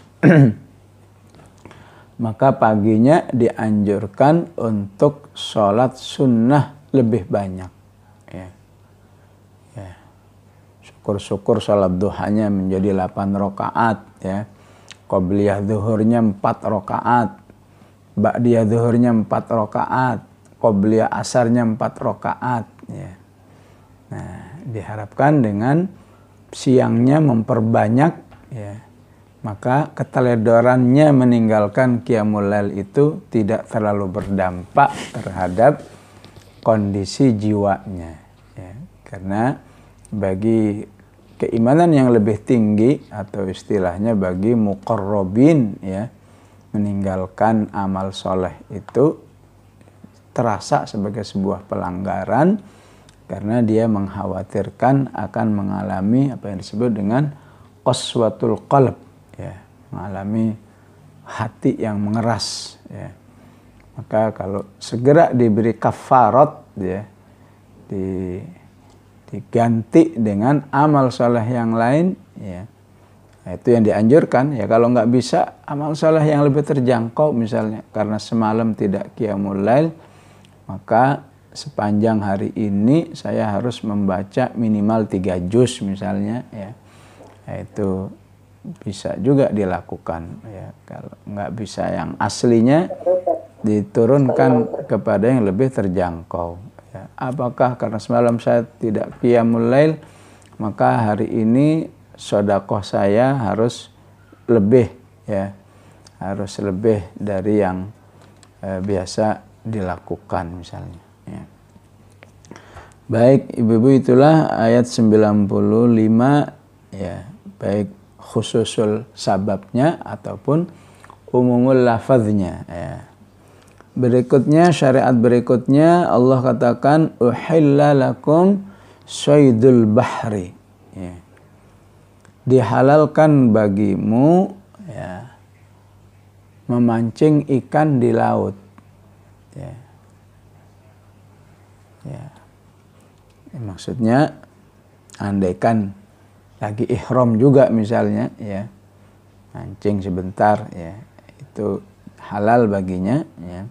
maka paginya dianjurkan untuk sholat sunnah lebih banyak. Ya. Ya. Syukur-syukur sholat duhanya menjadi 8 rakaat. Ya. Qobliyah zuhurnya 4 rakaat. Ba'diyah zuhurnya 4 rakaat. Qobliyah asarnya 4 rakaat. Ya. Nah, diharapkan dengan siangnya memperbanyak, ya, maka keteledorannya meninggalkan qiyamul lail itu tidak terlalu berdampak terhadap kondisi jiwanya, ya. Karena bagi keimanan yang lebih tinggi atau istilahnya bagi muqarrabin, ya, meninggalkan amal soleh itu terasa sebagai sebuah pelanggaran karena dia mengkhawatirkan akan mengalami apa yang disebut dengan qaswatul qalb, ya, mengalami hati yang mengeras, ya. Maka kalau segera diberi kafarat, ya, diganti dengan amal soleh yang lain, ya, nah, itu yang dianjurkan. Ya, kalau nggak bisa amal soleh yang lebih terjangkau misalnya karena semalam tidak qiyamul lail, maka sepanjang hari ini saya harus membaca minimal 3 juz misalnya, ya. Nah, itu bisa juga dilakukan, ya. Kalau nggak bisa yang aslinya, diturunkan kepada yang lebih terjangkau, ya. Apakah karena semalam saya tidak qiyamul lail, maka hari ini sedekah saya harus lebih, ya, harus lebih dari yang biasa dilakukan misalnya, ya. Baik ibu-ibu, itulah ayat 95, ya, baik khususul sababnya ataupun umumul lafaznya, ya. Berikutnya, syariat berikutnya Allah katakan uhilla lakum syaidul bahri, ya. Dihalalkan bagimu, ya, memancing ikan di laut, ya. Ya. Maksudnya andaikan lagi ihram juga misalnya, ya, mancing sebentar, ya, itu halal baginya, ya.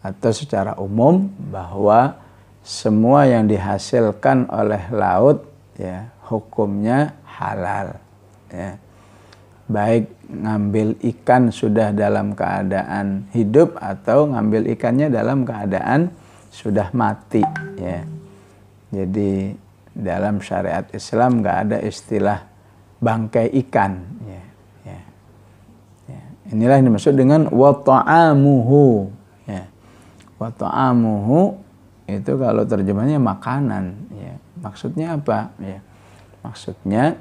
Atau secara umum bahwa semua yang dihasilkan oleh laut, ya, hukumnya halal, ya. Baik ngambil ikan sudah dalam keadaan hidup atau ngambil ikannya dalam keadaan sudah mati, ya. Jadi dalam syariat Islam nggak ada istilah bangkai ikan, ya. Ya. Ya. Inilah yang dimaksud dengan wa ta'amuhu, ya. Wa ta'amuhu itu kalau terjemahnya makanan, ya. Maksudnya apa, ya? Maksudnya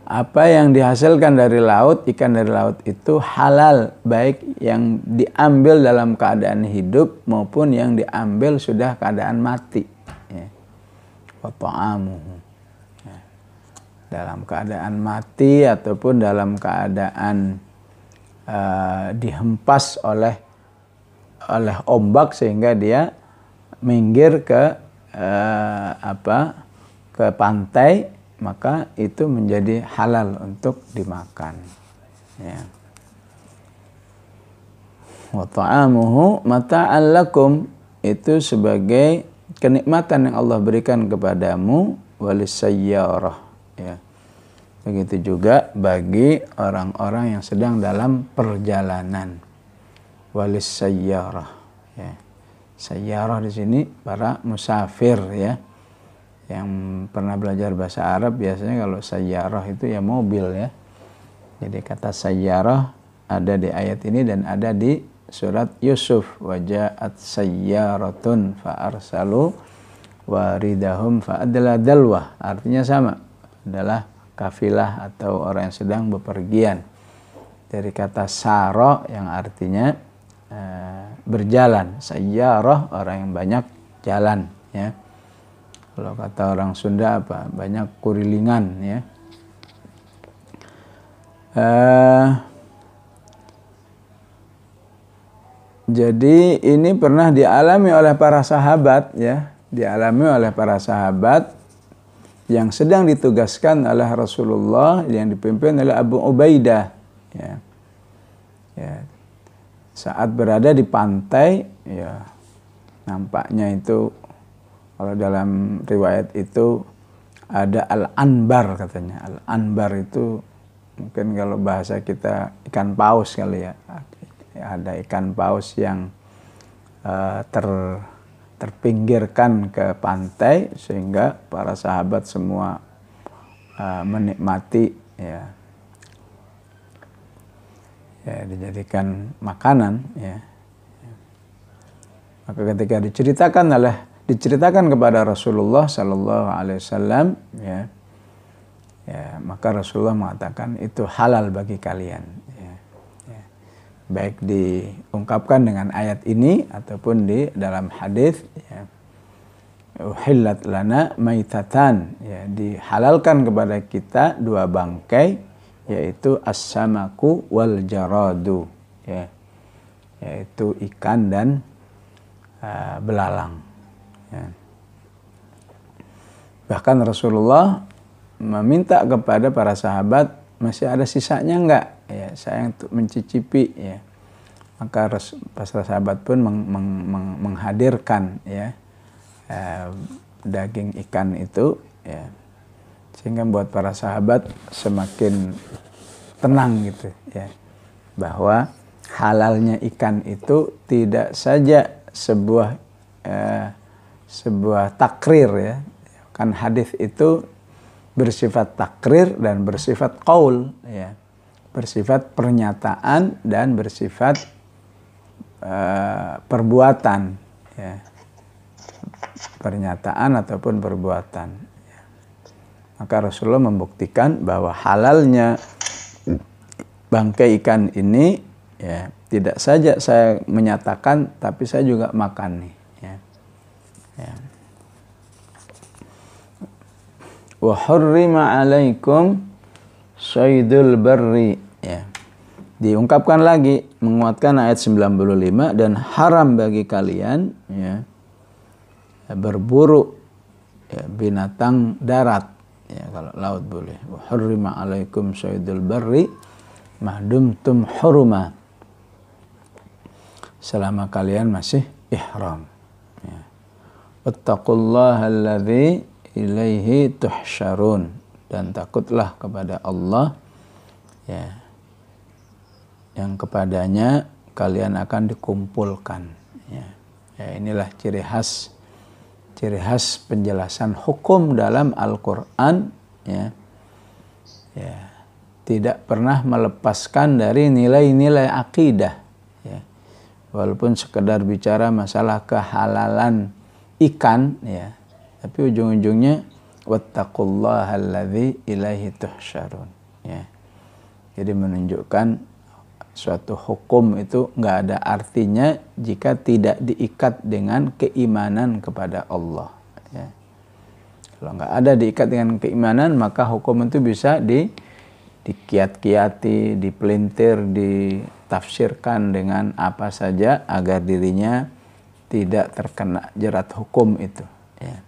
apa yang dihasilkan dari laut, ikan dari laut itu halal, baik yang diambil dalam keadaan hidup maupun yang diambil sudah keadaan mati, ya. Wa ta'amuhu, ya. Dalam keadaan mati ataupun dalam keadaan dihempas oleh ombak sehingga dia minggir ke ke pantai, maka itu menjadi halal untuk dimakan, ya. Wa ta'amuhu mata'an lakum, itu sebagai kenikmatan yang Allah berikan kepadamu, walisayyarah, ya. Begitu juga bagi orang-orang yang sedang dalam perjalanan, walisayyarah, ya. Sayyarah di sini para musafir, ya. Yang pernah belajar bahasa Arab biasanya kalau sayyarah itu ya mobil, ya. Jadi kata sayyarah ada di ayat ini dan ada di surat Yusuf, waja'at sayyaratun fa'arsalu waridahum fa'adla dalwah. Artinya sama, adalah kafilah atau orang yang sedang bepergian. Dari kata saro yang artinya berjalan, sayyarah orang yang banyak jalan, ya. Kalau kata orang Sunda apa? Banyak kurilingan, ya. Jadi ini pernah dialami oleh para sahabat, ya, dialami oleh para sahabat yang sedang ditugaskan oleh Rasulullah yang dipimpin oleh Abu Ubaidah, ya. Ya. Saat berada di pantai, ya, nampaknya itu kalau dalam riwayat itu ada al-anbar katanya. Al-anbar itu mungkin kalau bahasa kita ikan paus kali, ya. Ada ikan paus yang terpinggirkan ke pantai sehingga para sahabat semua menikmati, ya, ya, dijadikan makanan, ya. Maka ketika diceritakan kepada Rasulullah Sallallahu Alaihi Wasallam, ya, ya, maka Rasulullah mengatakan itu halal bagi kalian, ya. Ya. Baik diungkapkan dengan ayat ini ataupun di dalam hadis, ya. Uhillat lana maitatan, ya, dihalalkan kepada kita dua bangkai, yaitu as-samaku wal jaradu, ya, yaitu ikan dan belalang, ya. Bahkan Rasulullah meminta kepada para sahabat, masih ada sisanya enggak, ya, saya untuk mencicipi, ya. Maka para sahabat pun menghadirkan, ya, daging ikan itu, ya, sehingga buat para sahabat semakin tenang gitu, ya, bahwa halalnya ikan itu tidak saja sebuah takrir, ya. Kan hadis itu bersifat takrir dan bersifat qaul, ya, bersifat pernyataan dan bersifat perbuatan, ya, pernyataan ataupun perbuatan, ya. Maka Rasulullah membuktikan bahwa halalnya bangkai ikan ini, ya, tidak saja saya menyatakan tapi saya juga makan nih, ya. Ya. Wa hurrima alaikum saydul barri, ya. Diungkapkan lagi, menguatkan ayat 95, dan haram bagi kalian, ya, berburu, ya, binatang darat, ya, kalau laut boleh. Wa hurrima alaikum saydul barri mahdumtum huruma, selama kalian masih ihram, ya. Wattaqullaha alladzi ilaihi tuhsyarun, dan takutlah kepada Allah, ya, yang kepadanya kalian akan dikumpulkan, ya. Ya, inilah ciri khas penjelasan hukum dalam Al-Quran, ya. Ya, tidak pernah melepaskan dari nilai-nilai akidah, ya. Walaupun sekedar bicara masalah kehalalan ikan, ya, tapi ujung-ujungnya wattaqullaha alladzi ilaihi tuhsyarun, ya. Jadi menunjukkan suatu hukum itu nggak ada artinya jika tidak diikat dengan keimanan kepada Allah, ya. Kalau nggak ada diikat dengan keimanan, maka hukum itu bisa dikiat-kiati, dipelintir, ditafsirkan dengan apa saja agar dirinya tidak terkena jerat hukum itu, ya.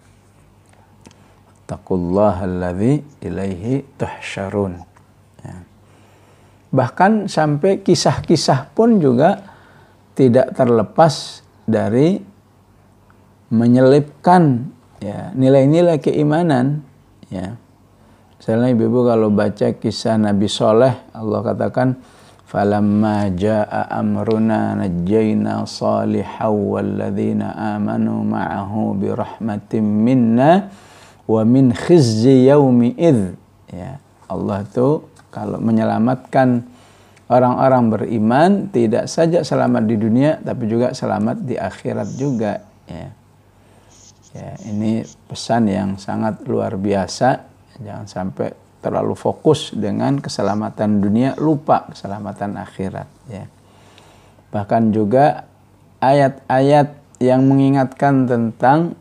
Taqullaha alladzi ilaihi tuhsyarun, ya. Bahkan sampai kisah-kisah pun juga tidak terlepas dari menyelipkan ya nilai-nilai keimanan ya. Misalnya ibu-ibu kalau baca kisah Nabi Soleh, Allah katakan falamma jaa amruna najjayna salihan walladzina amanu ma'ahu birahmatin minna wa min khizyi yaumi idz ya. Allah tuh kalau menyelamatkan orang-orang beriman tidak saja selamat di dunia tapi juga selamat di akhirat juga ya. Ya, ini pesan yang sangat luar biasa. Jangan sampai terlalu fokus dengan keselamatan dunia, lupa keselamatan akhirat ya. Bahkan juga ayat-ayat yang mengingatkan tentang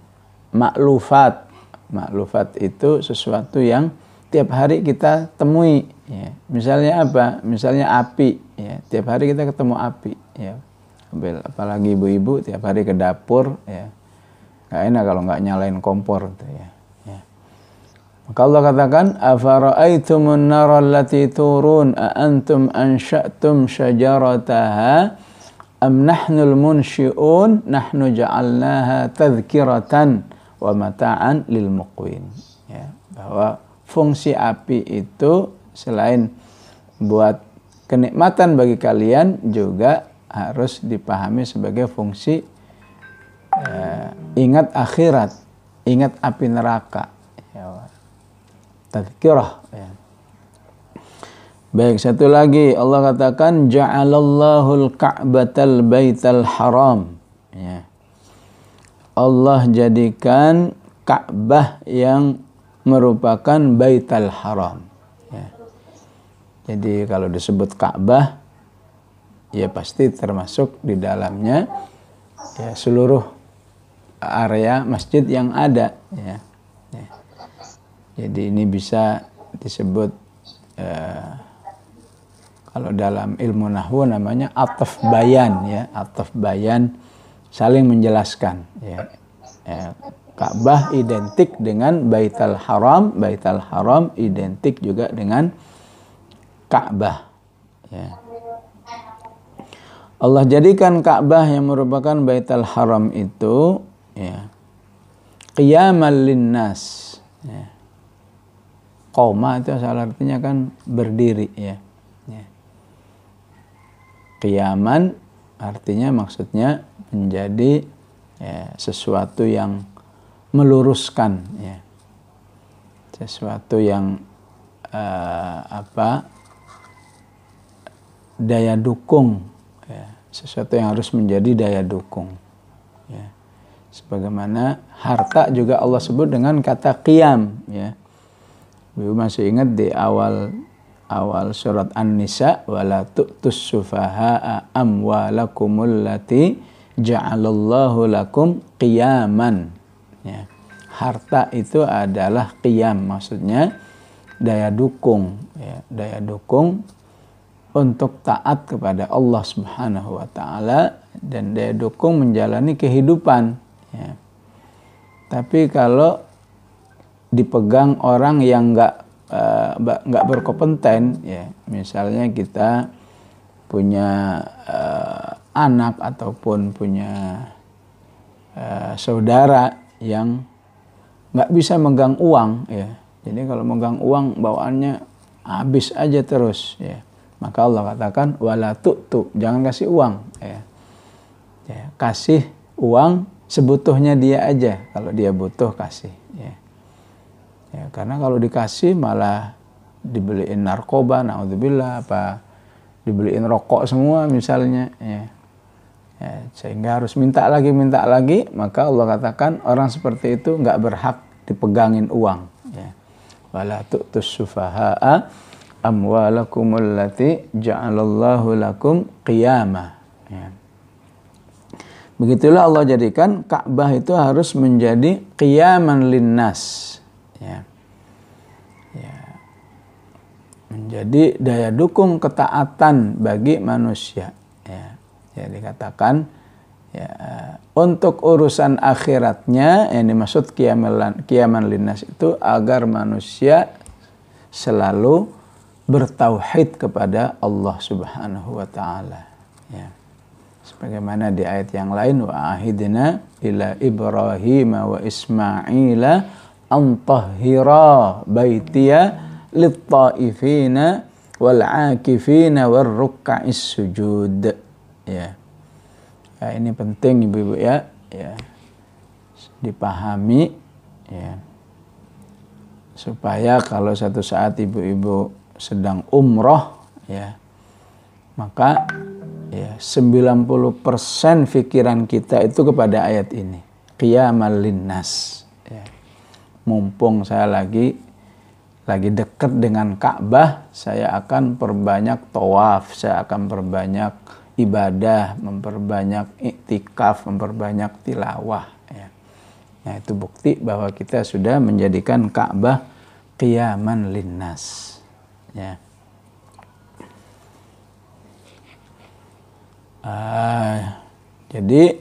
maklufat. Maklufat itu sesuatu yang tiap hari kita temui ya. Misalnya apa? Misalnya api ya. Tiap hari kita ketemu api ya. Apalagi ibu-ibu tiap hari ke dapur ya. Gak enak kalau nggak nyalain kompor gitu ya. Maka Allah katakan afara'aitumun nara allati turun a antum ansha'tum syajarataha am nahnul munsyi'un nahnu ja'alnaha tadhkiratan wa mata'an lil muqwin ya, bahwa fungsi api itu selain buat kenikmatan bagi kalian juga harus dipahami sebagai fungsi ingat akhirat, ingat api neraka ya. Tadhkirah ya. Baik, satu lagi Allah katakan ja'alallahul ka'batal baital haram ya. Allah jadikan Ka'bah yang merupakan baital haram ya. Jadi kalau disebut Ka'bah ya pasti termasuk di dalamnya ya seluruh area masjid yang ada ya. Ya. Jadi ini bisa disebut kalau dalam ilmu nahwu namanya ataf bayan ya, ataf bayan saling menjelaskan ya. Ya. Ka'bah identik dengan Baitul Haram, Baitul Haram identik juga dengan Ka'bah ya. Allah jadikan Ka'bah yang merupakan Baitul Haram itu ya qiyamal linnas ya. Qoma itu asal artinya kan berdiri ya. Ya. Qiyaman artinya maksudnya menjadi ya, sesuatu yang meluruskan ya. Sesuatu yang daya dukung ya. Sesuatu yang harus menjadi daya dukung ya. Sebagaimana harta juga Allah sebut dengan kata qiyam ya. Ibu masih ingat di awal surat An-Nisa wala tu'tus sufaha'a amwalakumul lati ja'alallahu lakum qiyaman ya. Harta itu adalah qiyam, maksudnya daya dukung ya, daya dukung untuk taat kepada Allah Subhanahu wa taala dan daya dukung menjalani kehidupan ya. Tapi kalau dipegang orang yang nggak berkompeten ya, misalnya kita punya anak ataupun punya saudara yang nggak bisa megang uang ya, jadi kalau megang uang bawaannya habis aja terus ya, maka Allah katakan wala tu'tu, jangan kasih uang ya. Ya, kasih uang sebutuhnya dia aja, kalau dia butuh kasih ya. Ya, karena kalau dikasih malah dibeliin narkoba, naudzubillah, apa dibeliin rokok semua misalnya ya. Ya, sehingga harus minta lagi, maka Allah katakan orang seperti itu nggak berhak dipegangin uang ya. Wala tu'tus sufaha'a amwalakumul lati ja'alallahu lakum qiyama ya. Begitulah Allah jadikan Ka'bah itu harus menjadi qiyaman linnas ya. Ya. Menjadi daya dukung ketaatan bagi manusia ya. Ya dikatakan ya, untuk urusan akhiratnya yang dimaksud qiyaman linnas itu agar manusia selalu bertauhid kepada Allah Subhanahu wa taala ya. sebagaimana di ayat yang lain, wa ahidna ila Ibrahim wa Ismaila an tahhira baitiya lit-taifina wal 'akifina war ruk'is sujud. Ya. Ya, ini penting ibu-ibu ya, dipahami ya, supaya kalau satu saat ibu-ibu sedang umroh ya, maka ya 90% pikiran kita itu kepada ayat ini, qiyamal linnas ya. Mumpung saya lagi dekat dengan Ka'bah, saya akan perbanyak tawaf, saya akan perbanyak ibadah, memperbanyak iktikaf, memperbanyak tilawah ya. Nah, itu bukti bahwa kita sudah menjadikan Ka'bah qiyaman linnas ya. Jadi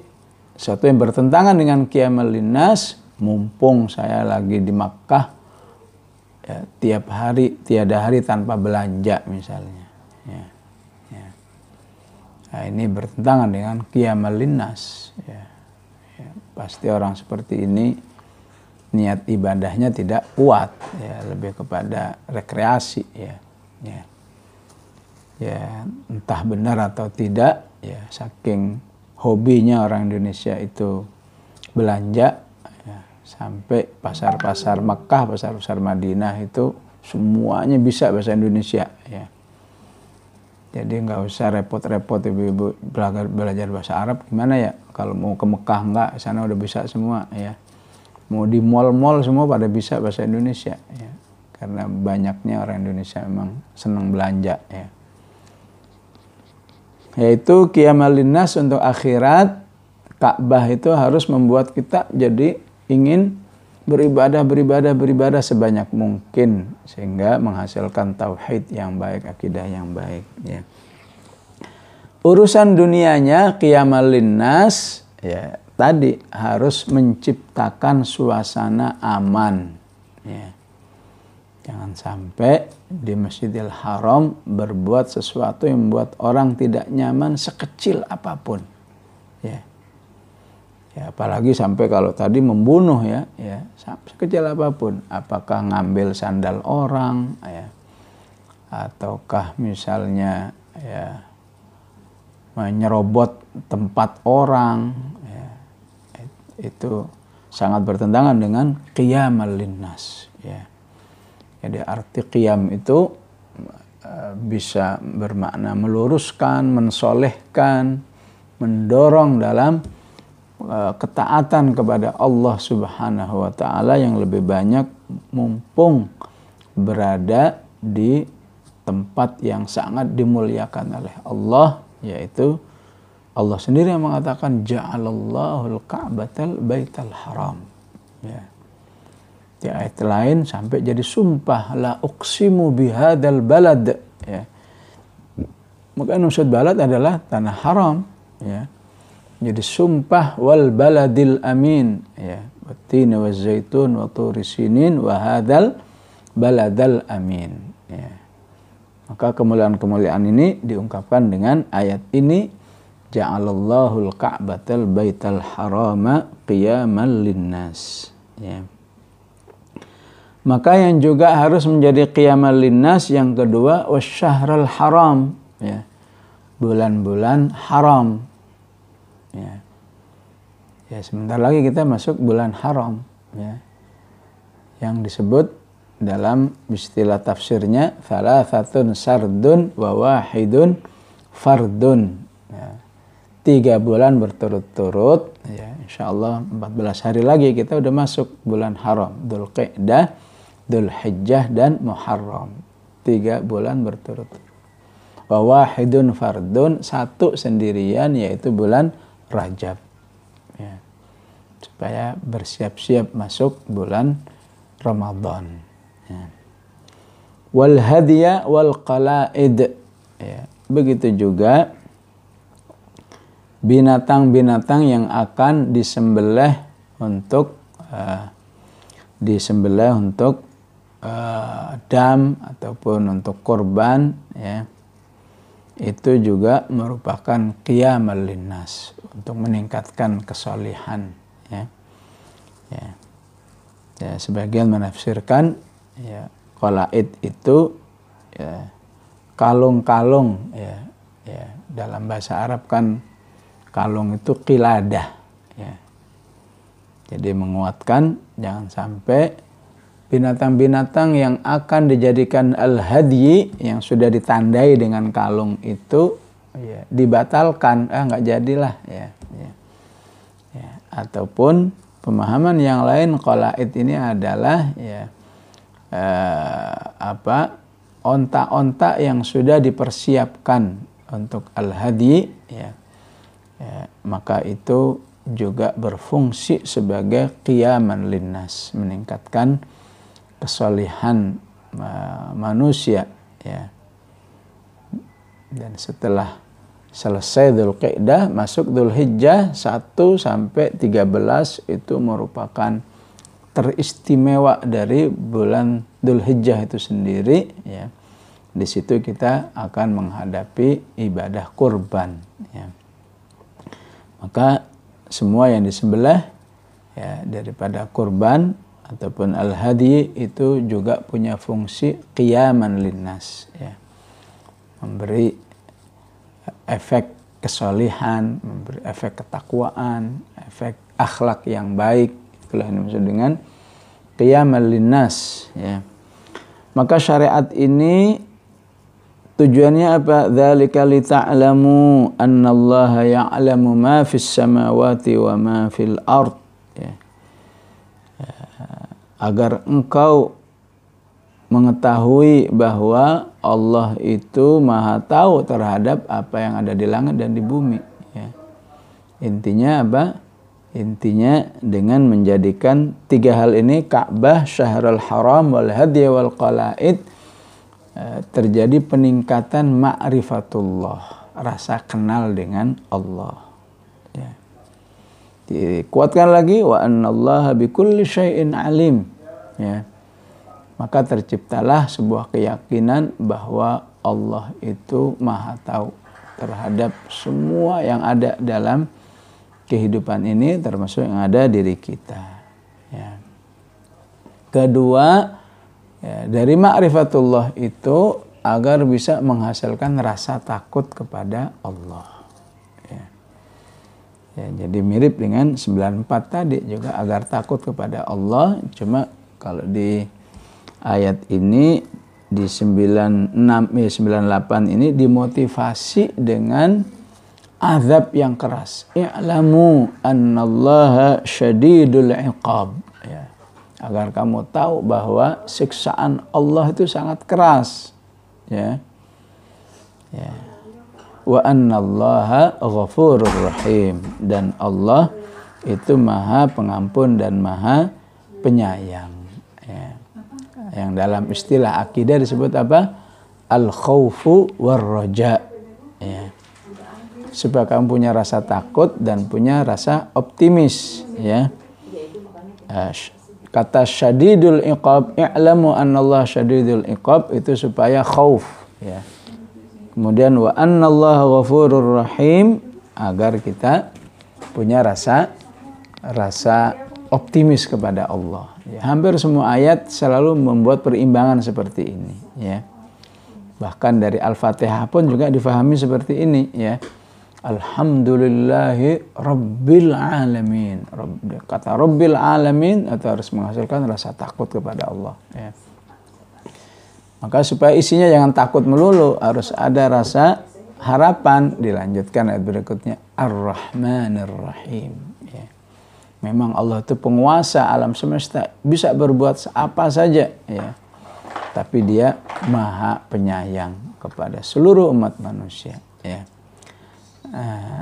sesuatu yang bertentangan dengan qiyamal linnas, mumpung saya lagi di Makkah ya, tiap hari tiada hari tanpa belanja misalnya ya. Nah, ini bertentangan dengan qiyamal linnas ya. Pasti orang seperti ini niat ibadahnya tidak kuat ya, lebih kepada rekreasi ya. Ya, entah benar atau tidak ya, saking hobinya orang Indonesia itu belanja ya, sampai pasar-pasar Mekah, pasar-pasar Madinah itu semuanya bisa bahasa Indonesia ya. Jadi nggak usah repot-repot ibu-ibu belajar bahasa Arab, gimana ya, kalau mau ke Mekah nggak, sana udah bisa semua ya. Mau di mall-mall semua pada bisa bahasa Indonesia ya, karena banyaknya orang Indonesia memang senang belanja ya. Yaitu qiyamal linnas untuk akhirat. Ka'bah itu harus membuat kita jadi ingin beribadah sebanyak mungkin sehingga menghasilkan tauhid yang baik, akidah yang baik ya. Urusan dunianya qiyamal linnas ya, tadi harus menciptakan suasana aman ya. Jangan sampai di Masjidil Haram berbuat sesuatu yang membuat orang tidak nyaman sekecil apapun ya. Ya, apalagi sampai kalau tadi membunuh ya, sekecil apapun, apakah ngambil sandal orang ya, ataukah misalnya ya menyerobot tempat orang ya, itu sangat bertentangan dengan qiyamal linnas ya. Jadi arti qiyam itu bisa bermakna meluruskan, mensolehkan, mendorong dalam ketaatan kepada Allah Subhanahu wa Ta'ala yang lebih banyak, mumpung berada di tempat yang sangat dimuliakan oleh Allah, yaitu Allah sendiri yang mengatakan ja'alallahul ka'batal baital haram ya. Di ayat lain sampai jadi sumpah, la uqsimu bihadzal balad ya. Maka maksud balad adalah tanah haram ya. Jadi sumpah wal baladil amin ya, wattini waz zaitun wa turi sinin wa hadzal baladal amin ya. Maka kemuliaan-kemuliaan ini diungkapkan dengan ayat ini, ja'alallahul ka'batal baital harama qiyamal linnas ya. Maka yang juga harus menjadi qiyamal linnas yang kedua, wasyahrul haram ya, bulan-bulan haram ya. Ya, sebentar lagi kita masuk bulan haram ya, yang disebut dalam istilah tafsirnya thalathatun sardun wa wahidun fardun ya. 3 bulan berturut-turut ya, insyaallah 14 hari lagi kita udah masuk bulan haram, Dzulqa'dah, Dzulhijjah dan Muharram. 3 bulan berturut-turut. Wa wahidun fardun, 1 sendirian yaitu bulan Rajab ya. Supaya bersiap-siap masuk bulan Ramadan ya. Wal hadiya wal qala'id ya. Begitu juga binatang-binatang yang akan disembelih untuk dam ataupun untuk kurban ya. itu juga merupakan qiyamal linnas, untuk meningkatkan kesalihan, ya. Ya. Ya, sebagian menafsirkan ya qalaid itu ya kalung-kalung, ya. Ya, dalam bahasa Arab kan kalung itu qiladah, ya. Jadi menguatkan jangan sampai binatang-binatang yang akan dijadikan al-hadyi, yang sudah ditandai dengan kalung itu, ya, dibatalkan, nggak jadilah, ya, ya. Ya, ataupun pemahaman yang lain, qalaid ini adalah ya onta-onta yang sudah dipersiapkan untuk al-hadyi, ya. Ya, maka itu juga berfungsi sebagai qiyaman linnas, meningkatkan kesalihan manusia, ya. Dan setelah selesai Dzulqa'dah, masuk Dzulhijjah 1 sampai 13 itu merupakan teristimewa dari bulan Dzulhijjah itu sendiri, ya. Di situ kita akan menghadapi ibadah kurban, ya. Maka semua yang disembelih, ya, daripada kurban ataupun al-hadyi itu juga punya fungsi qiyaman linnas, ya. Memberi efek kesalihan, memberi efek ketakwaan, efek akhlak yang baik. Itulah yang dimaksud dengan qiyaman linnas, ya. Maka syariat ini tujuannya apa? Dzalika lita'lamu annallaha ya'lamu ma fis samawati wa ma fil ard, ya. Agar engkau mengetahui bahwa Allah itu maha tahu terhadap apa yang ada di langit dan di bumi, ya. Intinya apa? Intinya dengan menjadikan 3 hal ini, Ka'bah, Syahrul Haram, wal hadya wal qalaid, terjadi peningkatan ma'rifatullah, rasa kenal dengan Allah, ya. Dikuatkan lagi wa annallaha bikulli syai'in alim, ya. Maka terciptalah sebuah keyakinan bahwa Allah itu maha tahu terhadap semua yang ada dalam kehidupan ini, termasuk yang ada diri kita, ya. Kedua, ya, dari ma'rifatullah itu agar bisa menghasilkan rasa takut kepada Allah, ya. Ya, jadi mirip dengan 94 tadi juga, agar takut kepada Allah. Cuma kalau di ayat ini di 98 ini dimotivasi dengan azab yang keras. I'lamu annallaha syadidul iqab, ya. Agar kamu tahu bahwa siksaan Allah itu sangat keras, ya. Ya. Wa annallaha ghafurur rahim, dan Allah itu maha pengampun dan maha penyayang, ya. Yang dalam istilah akidah disebut apa? Al-khaufu war-raja, ya. Supaya kamu punya rasa takut dan punya rasa optimis, ya. Kata syadidul iqab, i'lamu annallaha syadidul iqab, itu supaya khauf, ya. Kemudian wa annallaha ghafurur rahim, agar kita punya rasa optimis kepada Allah, ya. Hampir semua ayat selalu membuat perimbangan seperti ini, ya. Bahkan dari Al-Fatihah pun juga difahami seperti ini, ya. Alhamdulillahi Rabbil Alamin. Kata Rabbil Alamin itu harus menghasilkan rasa takut kepada Allah, ya. Maka supaya isinya jangan takut melulu, harus ada rasa harapan. Dilanjutkan ayat berikutnya, Ar-Rahmanir Rahim, ya. Memang Allah itu penguasa alam semesta, bisa berbuat apa saja, ya. Tapi Dia maha penyayang kepada seluruh umat manusia, ya.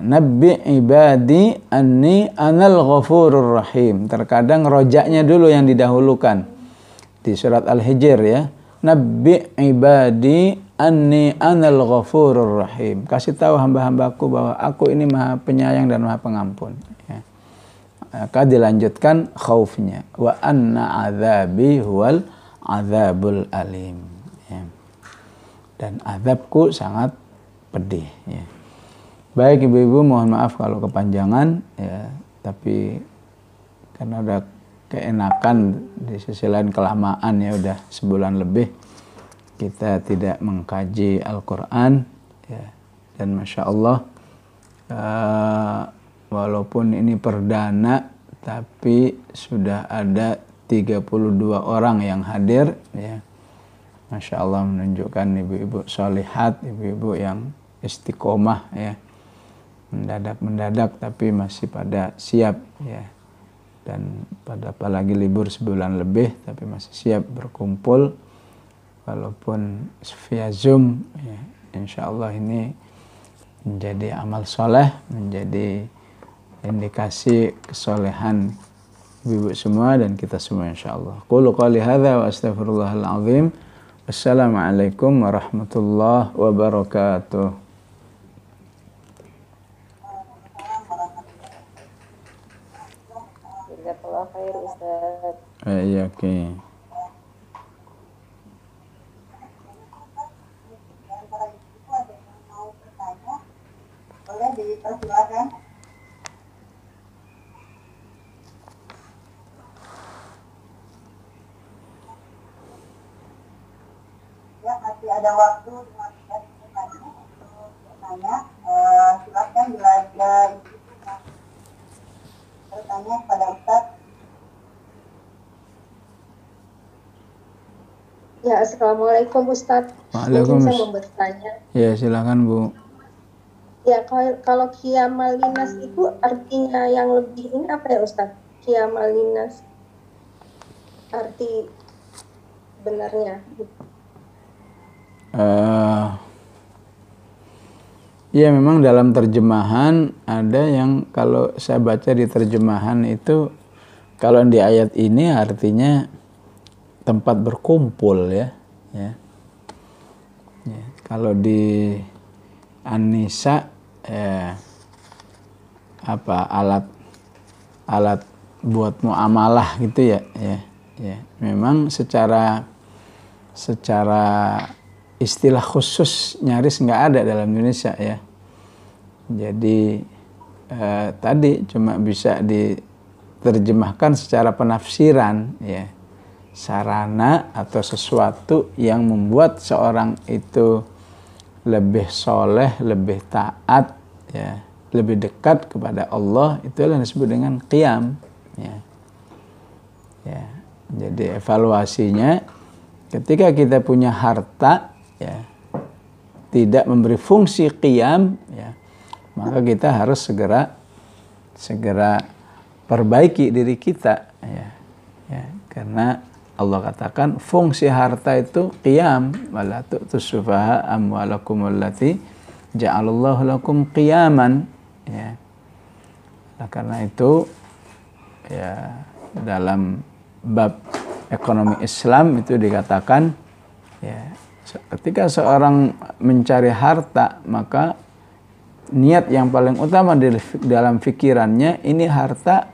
Nabbi ibadi anni anal ghafurur rahim. Terkadang rojaknya dulu yang didahulukan di surat Al-Hijr, ya. Nabbi ibadi anni anal ghafurur rahim. Kasih tahu hamba-hambaku bahwa aku ini maha penyayang dan maha pengampun, ya. Maka dilanjutkan khaufnya, wa anna azabi huwal azabul alim, ya. Dan azabku sangat pedih ya. Baik ibu-ibu, mohon maaf kalau kepanjangan ya, tapi karena ada keenakan di sisi lain kelamaan ya, udah sebulan lebih kita tidak mengkaji Al-Quran ya. Dan Masya Allah walaupun ini perdana tapi sudah ada 32 orang yang hadir ya. Masya Allah, menunjukkan ibu-ibu sholihat, ibu-ibu yang istiqomah ya. Mendadak tapi masih pada siap ya. Dan pada apalagi libur sebulan lebih tapi masih siap berkumpul walaupun via Zoom ya. Insya Allah ini menjadi amal soleh, menjadi indikasi kesolehan ibu semua dan kita semua insya Allah. Qulu qali hadza wa astaghfirullahal azim. Wassalamualaikum warahmatullahi wabarakatuh. Jazakallah khair Ustaz. Iya, oke. Boleh dipersilakan. Ya, masih ada waktu 15 menit lagi untuk bertanya. Silakan bila ada ibu yang bertanya kepada Ustaz. Ya, Assalamualaikum Ustaz. Mungkin saya mau bertanya. Ya, silakan Bu. Ya, kalau Qiyamal Linas itu artinya yang lebih ini apa ya Ustaz? Qiyamal Linas arti benarnya. Ya memang dalam terjemahan ada yang kalau saya baca di terjemahan itu kalau di ayat ini artinya tempat berkumpul ya. Kalau di An-Nisa alat buat muamalah gitu ya. Memang secara istilah khusus nyaris nggak ada dalam Indonesia ya. Jadi tadi cuma bisa diterjemahkan secara penafsiran ya. Sarana atau sesuatu yang membuat seorang itu lebih soleh, lebih taat ya, lebih dekat kepada Allah, itulah yang disebut dengan qiyam ya. Jadi evaluasinya ketika kita punya harta ya, tidak memberi fungsi qiyam ya, maka kita harus segera perbaiki diri kita ya. Karena Allah katakan fungsi harta itu qiyam, wala tu'tus sufaha amwalakum allati ja'alallahu lakum qiyaman ya. Nah, karena itu ya dalam bab ekonomi Islam itu dikatakan ya, ketika seorang mencari harta maka niat yang paling utama dalam pikirannya ini harta,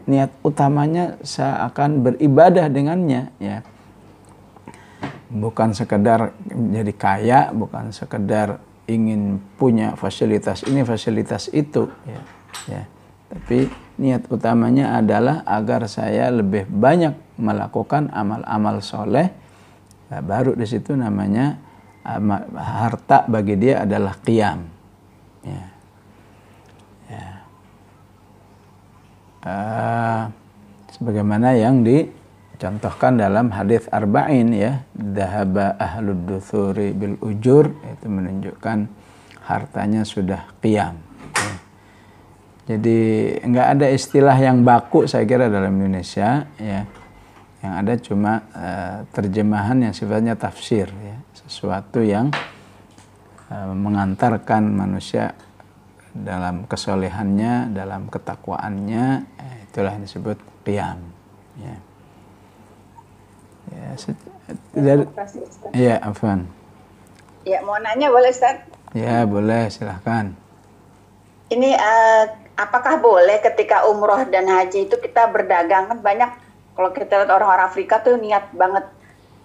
niat utamanya saya akan beribadah dengannya ya. Bukan sekedar jadi kaya, bukan sekedar ingin punya fasilitas ini fasilitas itu ya. Tapi niat utamanya adalah agar saya lebih banyak melakukan amal-amal soleh. Nah, baru di situ namanya harta bagi dia adalah qiyam ya. Sebagaimana yang dicontohkan dalam hadis arba'in ya, dhahaba ahlud duthuri bil ujur, itu menunjukkan hartanya sudah qiyam ya. Jadi enggak ada istilah yang baku saya kira dalam Indonesia ya. Yang ada cuma terjemahan yang sifatnya tafsir ya, sesuatu yang mengantarkan manusia dalam kesolehannya, dalam ketakwaannya, itulah yang disebut qiyam ya. Ya, afwan. Ya, mau nanya boleh Ustaz? Ya, boleh, silahkan. Ini apakah boleh ketika umroh dan haji itu kita berdagang? Kan banyak kalau kita lihat orang-orang Afrika tuh niat banget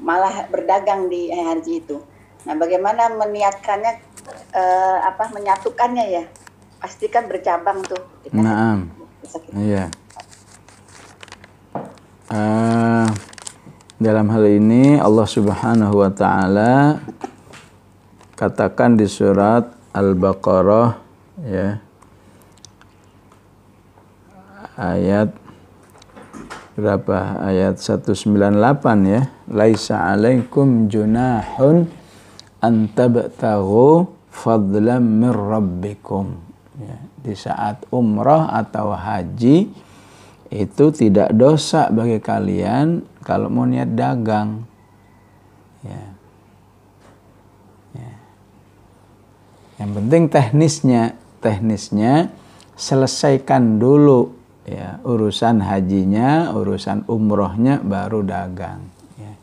malah berdagang di haji itu. Nah, bagaimana meniatkannya menyatukannya ya. Pasti kan bercabang tuh. Naam. Iya. Dalam hal ini Allah Subhanahu wa taala katakan di surat Al-Baqarah ya. Ayat berapa? Ayat 198 ya. Laisa 'alaikum junahun an tabtaghu fadlan min rabbikum. Ya, di saat umrah atau haji itu tidak dosa bagi kalian kalau mau niat dagang. Ya. Ya. Yang penting teknisnya selesaikan dulu ya urusan hajinya, urusan umrohnya baru dagang. Ya.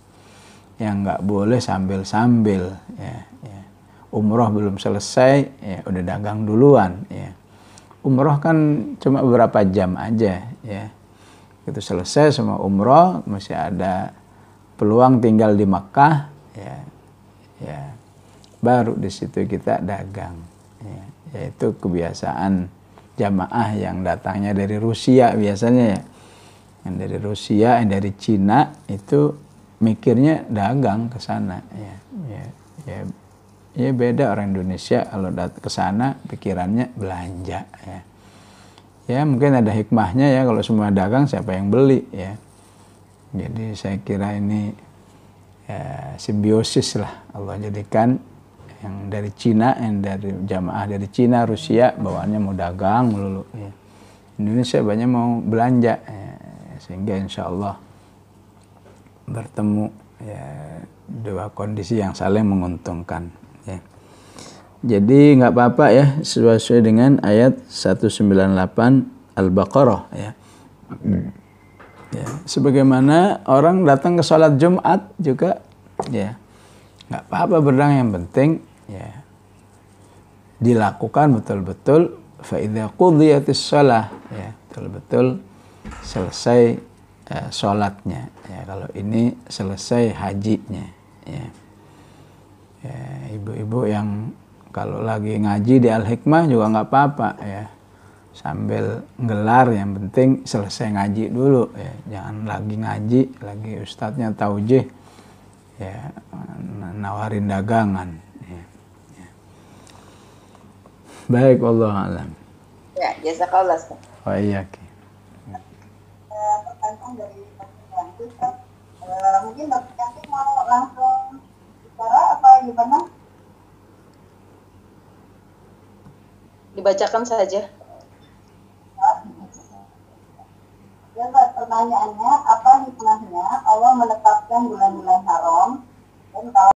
Yang nggak boleh sambil-sambil. Ya. Ya. Umroh belum selesai, ya udah dagang duluan. Ya. Umroh kan cuma beberapa jam aja. Ya. Itu selesai semua umroh, masih ada peluang tinggal di Makkah. Ya. Ya. Baru di situ kita dagang. Ya. Yaitu kebiasaan jamaah yang datangnya dari Rusia biasanya ya. Yang dari Rusia, yang dari Cina itu mikirnya dagang ke sana ya. Ya. Ya. Ya beda orang Indonesia kalau ke sana pikirannya belanja ya. Ya mungkin ada hikmahnya ya kalau semua dagang siapa yang beli ya. Jadi saya kira ini ya, simbiosis lah Allah jadikan yang dari Cina, yang dari jamaah dari Cina, Rusia bawaannya mau dagang melulu ya. Indonesia banyak mau belanja ya. Sehingga insya Allah bertemu ya dua kondisi yang saling menguntungkan ya. Jadi nggak apa-apa ya sesuai dengan ayat 198 Al-Baqarah ya. Ya. Sebagaimana orang datang ke sholat Jumat juga ya nggak apa-apa berdagang, yang penting ya dilakukan betul-betul fa idza qudiyatis shalah ya betul-betul selesai sholatnya ya. Kalau ini selesai hajinya ya. Ya, ibu-ibu yang kalau lagi ngaji di Al-Hikmah juga nggak apa-apa ya, sambil gelar, yang penting selesai ngaji dulu ya. Jangan lagi ngaji, lagi ustadznya taujih ya nawarin dagangan ya. Ya. Baik, wallahu a'lam. Ya, jazakallah. Wa iyyaki. Pertanyaan dari Pak mungkin nanti mau langsung bicara apa gimana? Dibacakan saja. Ya, pertanyaannya apa hikmahnya Allah menetapkan bulan-bulan haram dan kalau